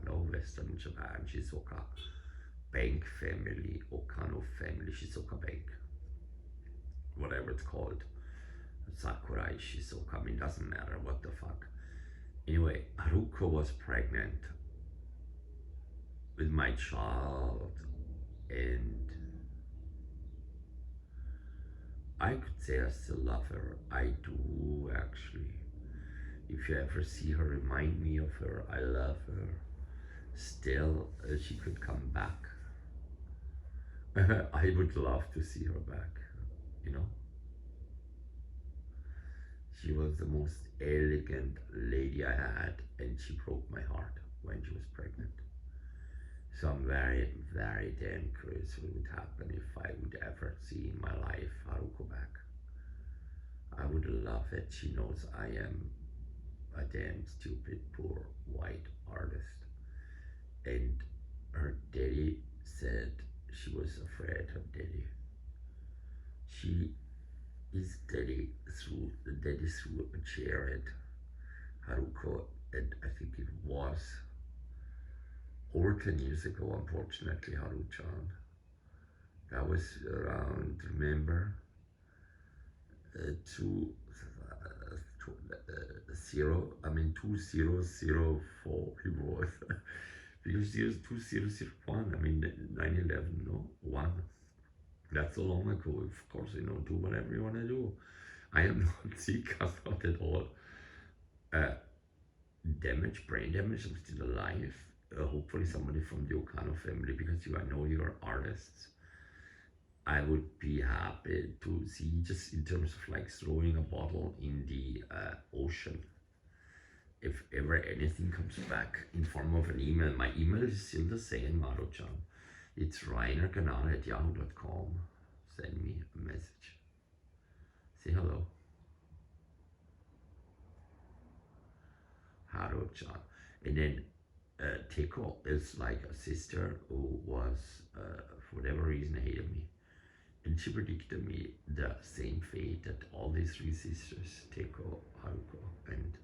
[SPEAKER 2] no, Western Japan, Shizuoka bank family, Okano family, Shizuoka bank, whatever it's called, Sakurai Shizuoka, I mean, doesn't matter, what the fuck. Anyway, Haruko was pregnant with my child, and I could say I still love her. I do, actually. If you ever see her, remind me of her. I love her. Still, she could come back. I would love to see her back, you know. She was the most elegant lady I had, and she broke my heart when she was pregnant. So I'm very, very damn curious what would happen if I would ever see in my life Haruko back. I would love it. She knows I am a damn stupid, poor, white artist. And her daddy said she was afraid of daddy. His daddy threw a chair at Haruko, and I think it was over 10 years ago, unfortunately, Haru-chan. That was around, remember, 2004 he was. Because he was 2001, I mean 9/11, no, 1. That's so long ago. Of course, you know, do whatever you want to do. I am not sick, I'm not at all. Brain damage, I'm still alive. Hopefully somebody from the Okano family, because I know you're artists. I would be happy to see, just in terms of like throwing a bottle in the ocean. If ever anything comes back in form of an email, my email is still the same, Maro-chan. It's reinerkanal@yahoo.com. Send me a message. Say hello. Haru-chan. And then Teko is like a sister who was, for whatever reason, hated me. And she predicted me the same fate that all these 3 sisters, Teko, Haruko, and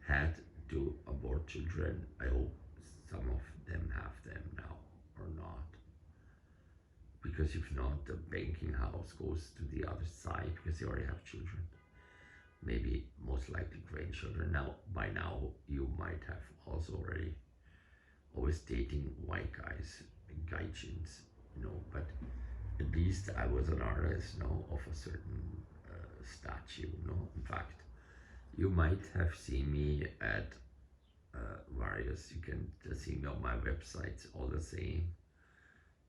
[SPEAKER 2] had to abort children. I hope some of them have them now or not. Because if not, the banking house goes to the other side because they already have children. Maybe most likely grandchildren. Now, by now, you might have also already always dating white guys, gaijins, you know, but at least I was an artist, you know, of a certain statue, you know. In fact, you might have seen me at various, you can see me on my websites, all the same.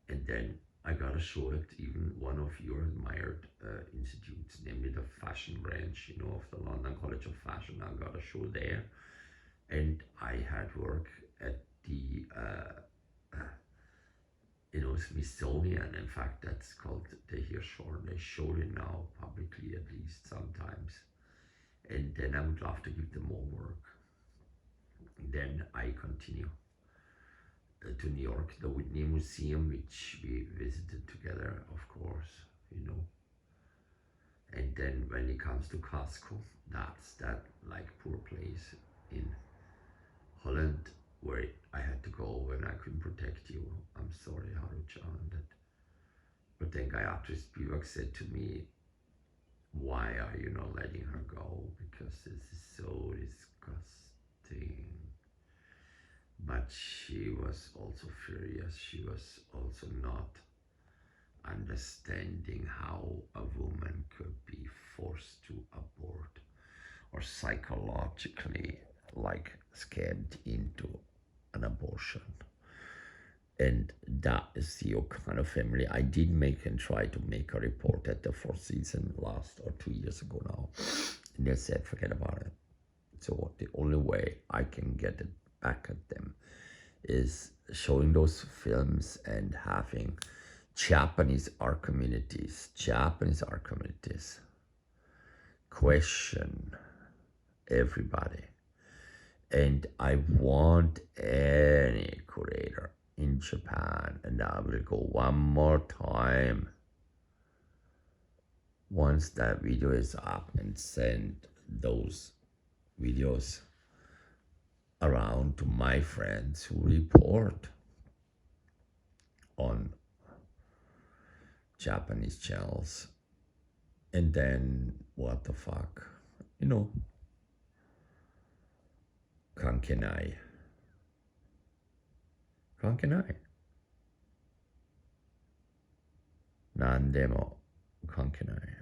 [SPEAKER 2] And then I gotta show it even one of your admired institutes, namely the fashion branch, you know, of the London College of Fashion. I got a show there, and I had work at the you know, Smithsonian. In fact, that's called the Hirschhorn. They showed it now publicly, at least sometimes. And then I would love to give them more work. Then I continue to New York, the Whitney Museum, which we visited together, of course, you know. And then when it comes to Costco, that's that like poor place in Holland where I had to go when I couldn't protect you. I'm sorry, Haru-chan. But then Gayatri Spivak said to me, why are you not letting her go? Because this is so disgusting. But she was also furious. She was also not understanding how a woman could be forced to abort or psychologically like scammed into an abortion. And that is the Okano family. I did make and try to make a report at the 4th season last or 2 years ago now. And they said, forget about it. So the only way I can get it back at them is showing those films and having Japanese art communities question everybody. And I want any curator in Japan, and I will go one more time, once that video is up and send those videos around to my friends who report on Japanese channels. And then, what the fuck? Kankenai. Kankenai. Nandemo kankenai.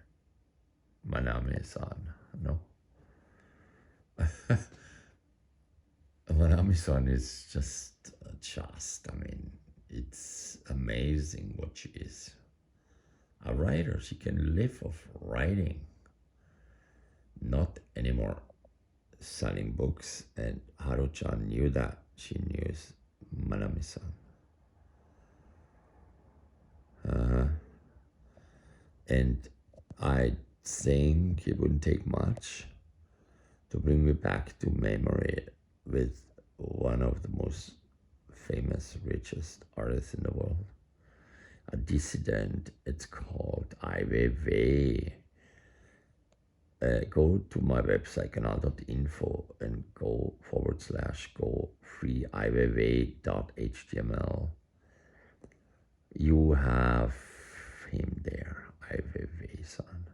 [SPEAKER 2] Manami-san, no? Manami-san is just, I mean, it's amazing what she is. A writer, she can live off writing. Not anymore selling books, and Haru-chan knew that. She knew Manami-san. And I think it wouldn't take much to bring me back to memory with one of the most famous, richest artists in the world. A dissident, it's called IWW. Go to my website, canal.info, and go free iww.html. You have him there, IWW-san.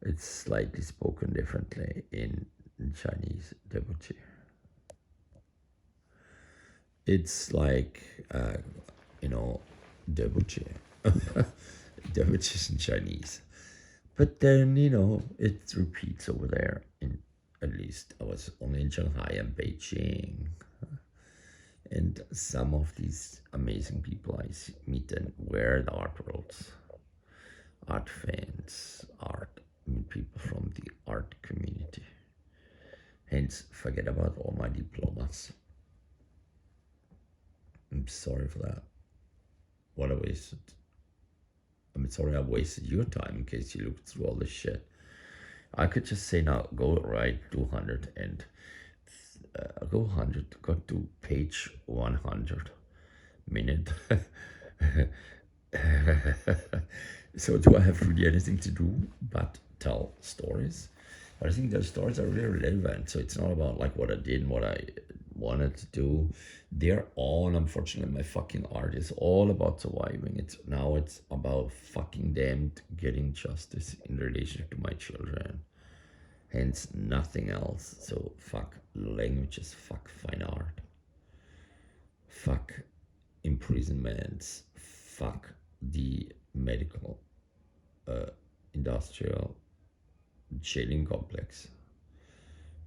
[SPEAKER 2] It's slightly spoken differently in Chinese, devotee. It's like, devotee. Devotee is in Chinese. But then, it repeats over there. At least I was only in Shanghai and Beijing. And some of these amazing people I meet and wear the art worlds, art fans, people from the art community. Hence, forget about all my diplomas. I'm sorry for that. What a waste. I'm sorry I wasted your time in case you looked through all this shit. I could just say now, go write 200 and go 100, go to page 100 minute. So do I have really anything to do but tell stories? But I think those stories are really relevant. So it's not about like what I did and what I wanted to do. They're all, unfortunately, my fucking art is all about surviving. It's about fucking them getting justice in relation to my children. Hence nothing else. So fuck languages, fuck fine art, fuck imprisonments, fuck the medical industrial jailing complex,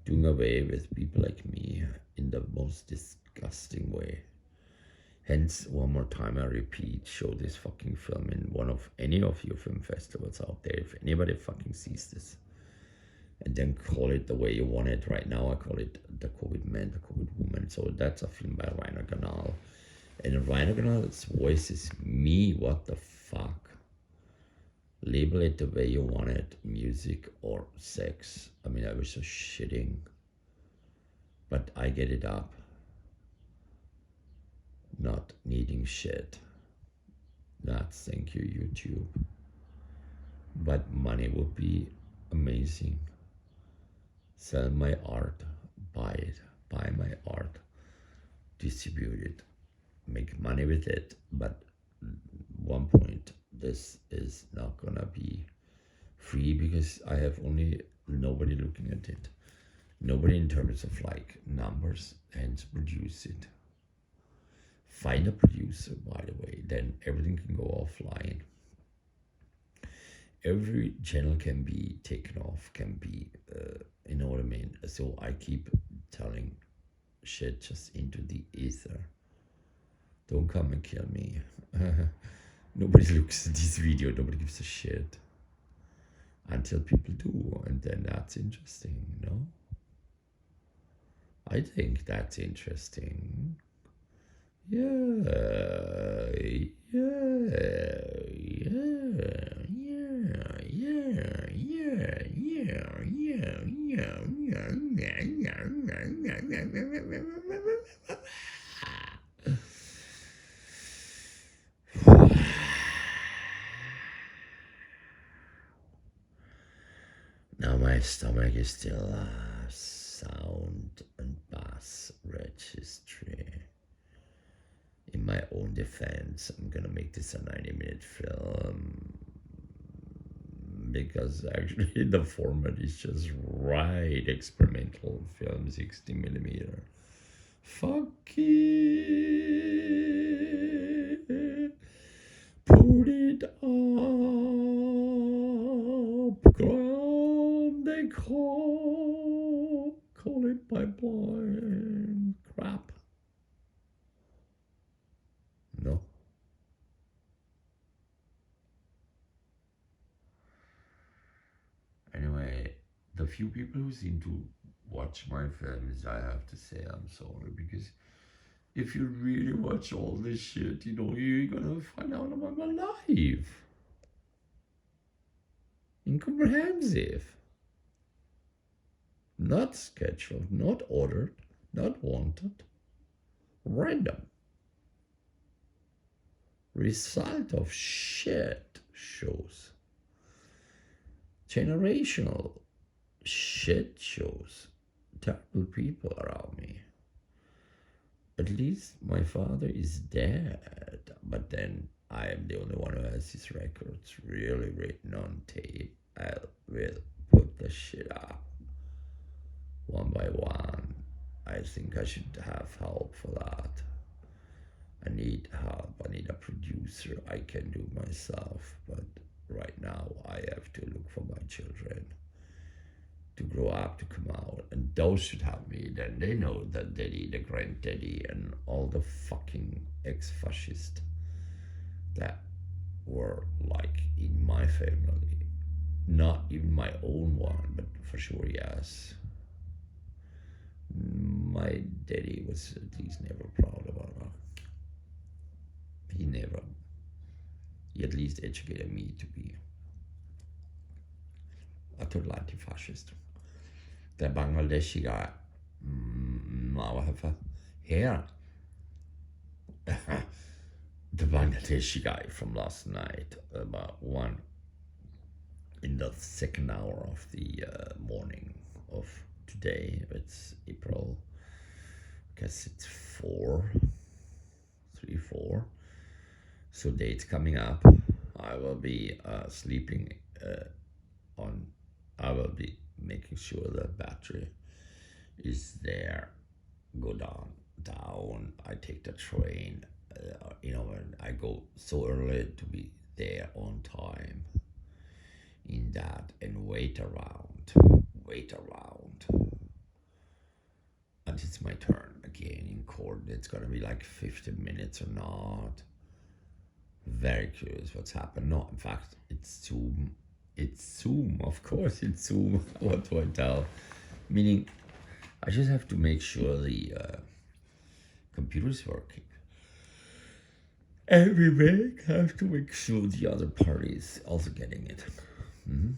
[SPEAKER 2] doing away with people like me in the most disgusting way. Hence, one more time I repeat, show this fucking film in any of your film festivals out there. If anybody fucking sees this, and then call it the way you want it. Right now I call it The COVID Man, The COVID Woman. So that's a film by Rainer Ganal. And Rainer Ganal's voice is me, what the fuck? Label it the way you want it, music or sex. I mean, I was so shitting. But I get it up. Not needing shit. That's thank you, YouTube. But money would be amazing. Sell my art, buy it, buy my art, distribute it, make money with it. But one point, this is not gonna be free because I have only nobody looking at it. Nobody in terms of like numbers, and produce it. Find a producer, by the way, then everything can go offline. Every channel can be taken off, can be, you know what I mean? So I keep telling shit just into the ether. Don't come and kill me. Nobody looks at this video, nobody gives a shit. Until people do, and then that's interesting, no? I think that's interesting. Yeah. my stomach is still sound and bass registry. In my own defense, I'm gonna make this a 90-minute film because actually the format is just right. Experimental film, 60mm. Fuck it. Put it up. Grande call it pipeline. Crap. No. Anyway, the few people who seem to watch my films, I have to say I'm sorry, because if you really watch all this shit, you know, you're gonna find out about my life. Incomprehensive. Not scheduled, not ordered, not wanted. Random. Result of shit shows. Generational shit shows. Terrible people around me. At least my father is dead, but then I am the only one who has his records really written on tape. I will put the shit up one by one. I think I should have help for that. I need help. I need a producer. I can do myself, but right now I have to look for my children to grow up, to come out, and those should help me. Then they know the daddy, the granddaddy, and all the fucking ex-fascists that were like in my family. Not even my own one, but for sure, yes. My daddy was at least never proud about her. He at least educated me to be a total anti-fascist. The Bangladeshi guy, here. The Bangladeshi guy from last night, about one in the second hour of the morning of today. It's April, I guess it's 4. So date's coming up. I will be sleeping I will be making sure the battery is there. Go down. I take the train. And I go so early to be there on time. In that, and wait around until it's my turn again in court. It's gonna be like 15 minutes or not. Very curious what's happened. No, in fact, it's Zoom. Of course it's Zoom. What do I tell? Meaning, I just have to make sure the computer's working. And we have to make sure the other party is also getting it. Mm-hmm.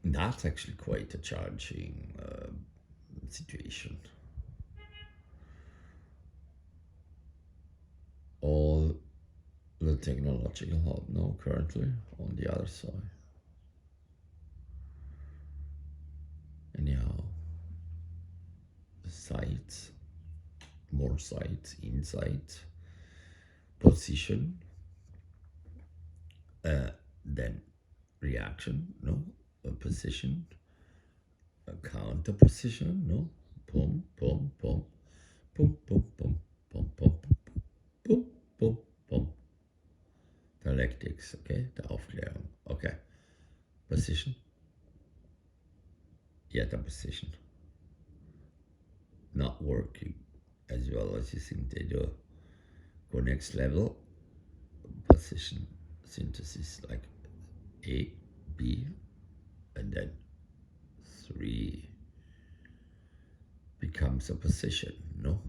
[SPEAKER 2] That's actually quite a challenging situation. All the technological help now currently on the other side. Anyhow, sites, more sites, insights, position, then reaction, no, a position, a counter position, no, pum, pum, pum, pum, pum, pum, pum, pum, pum, pum, pum. Dialectics, okay, der Aufklärung, okay. Position, yeah, the position. Not working as well as you think they do. Go next level, position synthesis, like A, B, and then 3 becomes a position, no?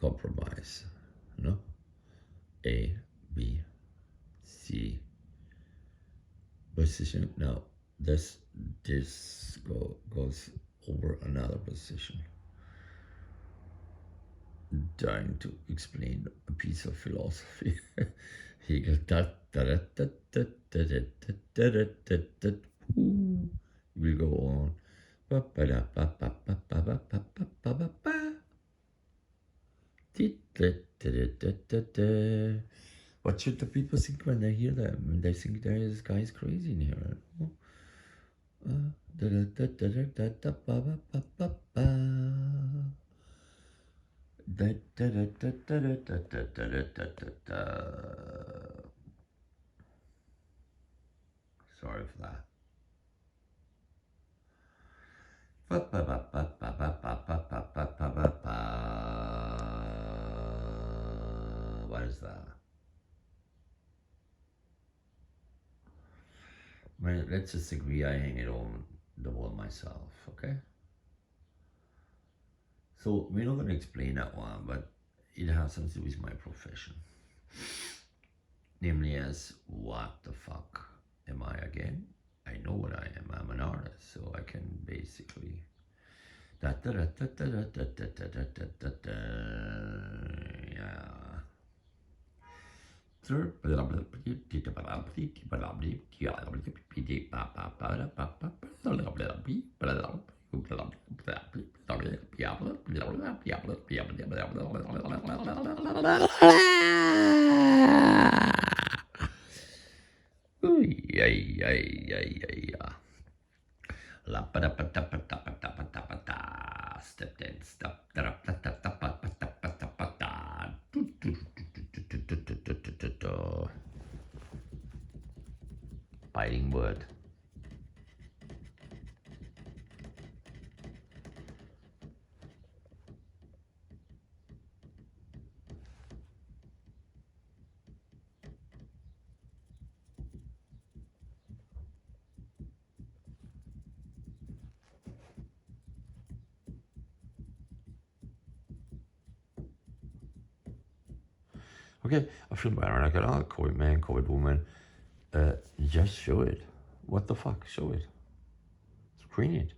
[SPEAKER 2] Compromise, no? A, B, C, position. Now this goes over another position. Trying to explain a piece of philosophy He goes da da da da da da da da da da da. We'll go on. Ba ba da ba ba ba ba ba ba ba ba ba ba. What should the people think when they hear them? They think this guy's crazy in here. Sorry for that. What is that? Well, let's just agree I hang it on the wall myself, okay? So we're not going to explain that one, but it has something to do with my profession. Namely as, what the fuck am I again? I know what I am. I'm an artist, so I can basically... Step dance, step. Biting word. Okay, I feel better. Like, oh, COVID man, COVID woman. Just show it. What the fuck? Show it. Screen it.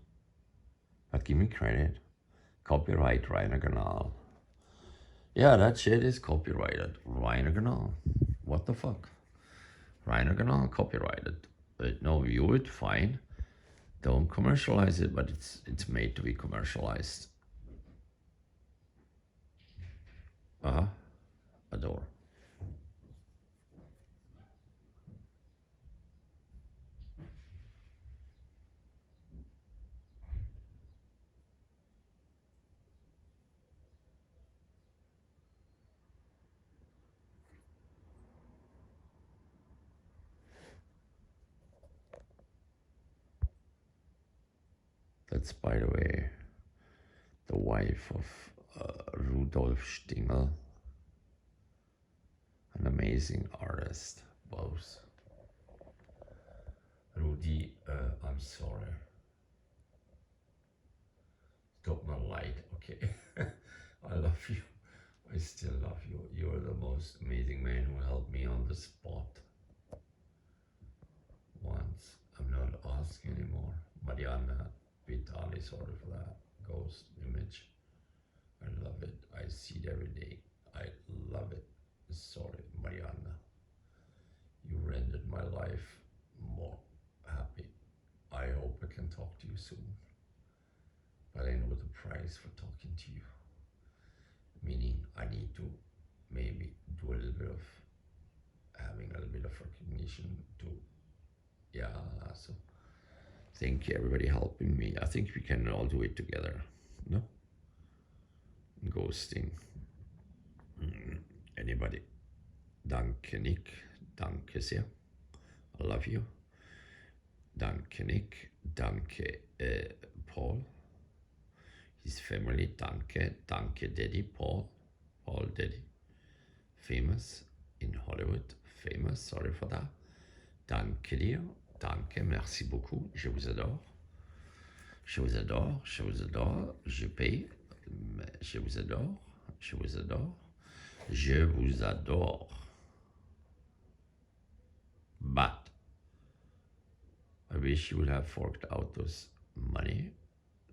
[SPEAKER 2] But give me credit. Copyright Reiner Kanal. Yeah, that shit is copyrighted. Reiner Kanal. What the fuck? Reiner Kanal copyrighted. No, view it, fine. Don't commercialize it, but it's made to be commercialized. Adore. That's, by the way, the wife of Rudolf Stingel, an amazing artist, both. Rudi, I'm sorry. Stop my light, okay? I love you. I still love you. You're the most amazing man who helped me on the spot. Once. I'm not asking anymore. Mariana, Vitali, sorry for that ghost image. I love it. I see it every day. I love it. Sorry, Mariana. You rendered my life more happy. I hope I can talk to you soon. But I know the price for talking to you. Meaning I need to maybe do a little bit of having a little bit of recognition to, yeah, so thank you everybody helping me. I think we can all do it together, no? Ghosting. Anybody? Danke Nick, danke sehr. I love you. Danke Nick, danke Paul. His family, danke, danke Daddy, Paul Daddy. Famous in Hollywood, famous, sorry for that. Danke dir, danke, merci beaucoup, je vous adore. Je vous adore, je vous adore, je paye, je vous adore, je vous adore, je vous adore. But I wish you would have forked out those money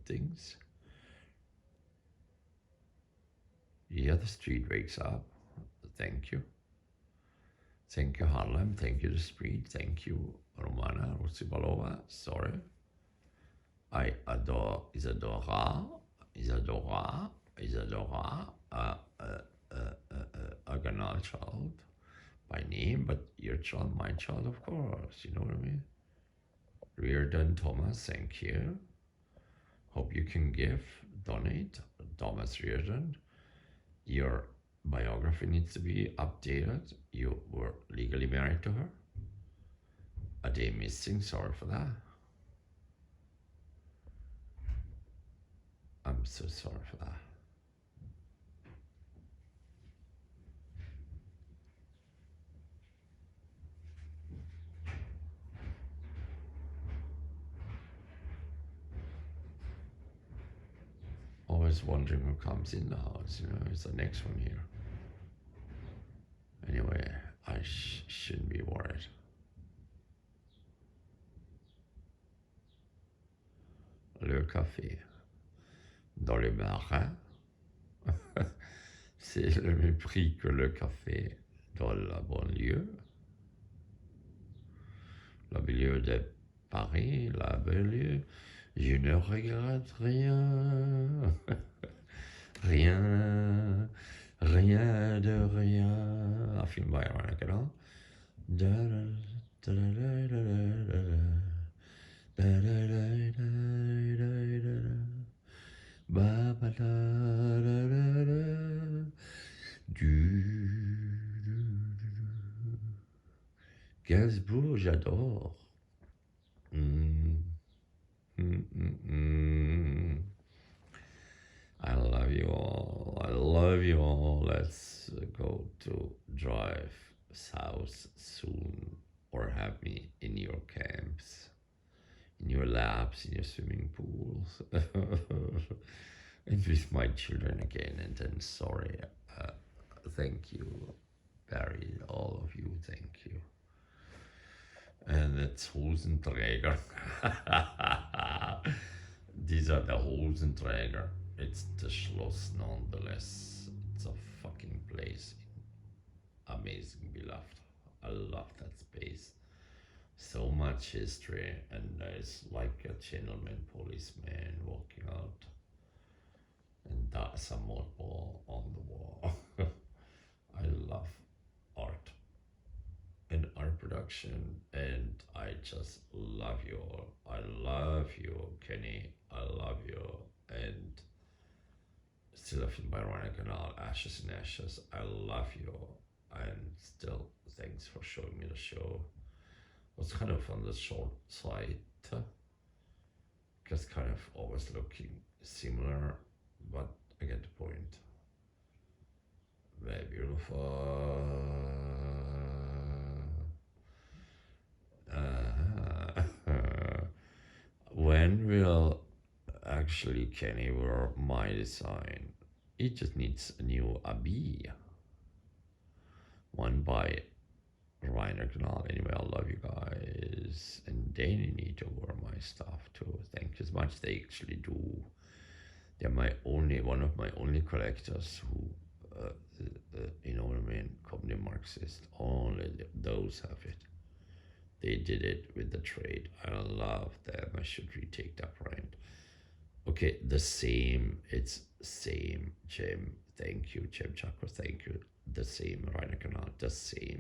[SPEAKER 2] things. Yeah, the street wakes up. Thank you. Thank you, Harlem. Thank you, The Street. Thank you, Romana Rusibalova. Sorry. I adore Isadora, a Ganal child by name, but your child, my child, of course. You know what I mean? Reardon Thomas, thank you. Hope you can donate. Thomas Reardon, your biography needs to be updated. You were legally married to her. A day missing, sorry for that. I'm so sorry for that. Always wondering who comes in the house, you know, it's the next one here. Anyway, I shouldn't be worried. Le café dans les marins, c'est le même prix que le café dans la banlieue. La banlieue de Paris, la banlieue, je ne regrette rien. Rien, rien de rien. I feel my ironic, you Gainsbourg, j'adore. I love you all. I love you all. Let's go to drive south soon, or have me in your camps, in your labs, in your swimming pools, and with my children again. And then, sorry, thank you, Barry, all of you, thank you. And it's Hosenträger. These are the Hosenträger. It's the Schloss nonetheless. It's a fucking place. Amazing, beloved. I love that space. So much history, and there's like a gentleman policeman walking out, and that's a mothball on the wall. I love art and art production, and I just love you all. I love you, Kenny. I love you, and still a film by Ryan Canal, Ashes and Ashes. I love you, and still thanks for showing me the show. It was kind of on the short side, because kind of always looking similar, but I get the point. Very beautiful. When will actually Kenny wear my design? It just needs a new abi. One by Reiner Canal. Anyway, I love you guys, and they need to wear my stuff too. Thank you so much. They actually do. They're one of my only collectors who, you know what I mean, Comedy Marxist. Only those have it. They did it with the trade. I love them. I should retake that brand. Okay, the same. It's same, Jim. Thank you, Jim Chakra. Thank you. The same, Reiner Canal. The same.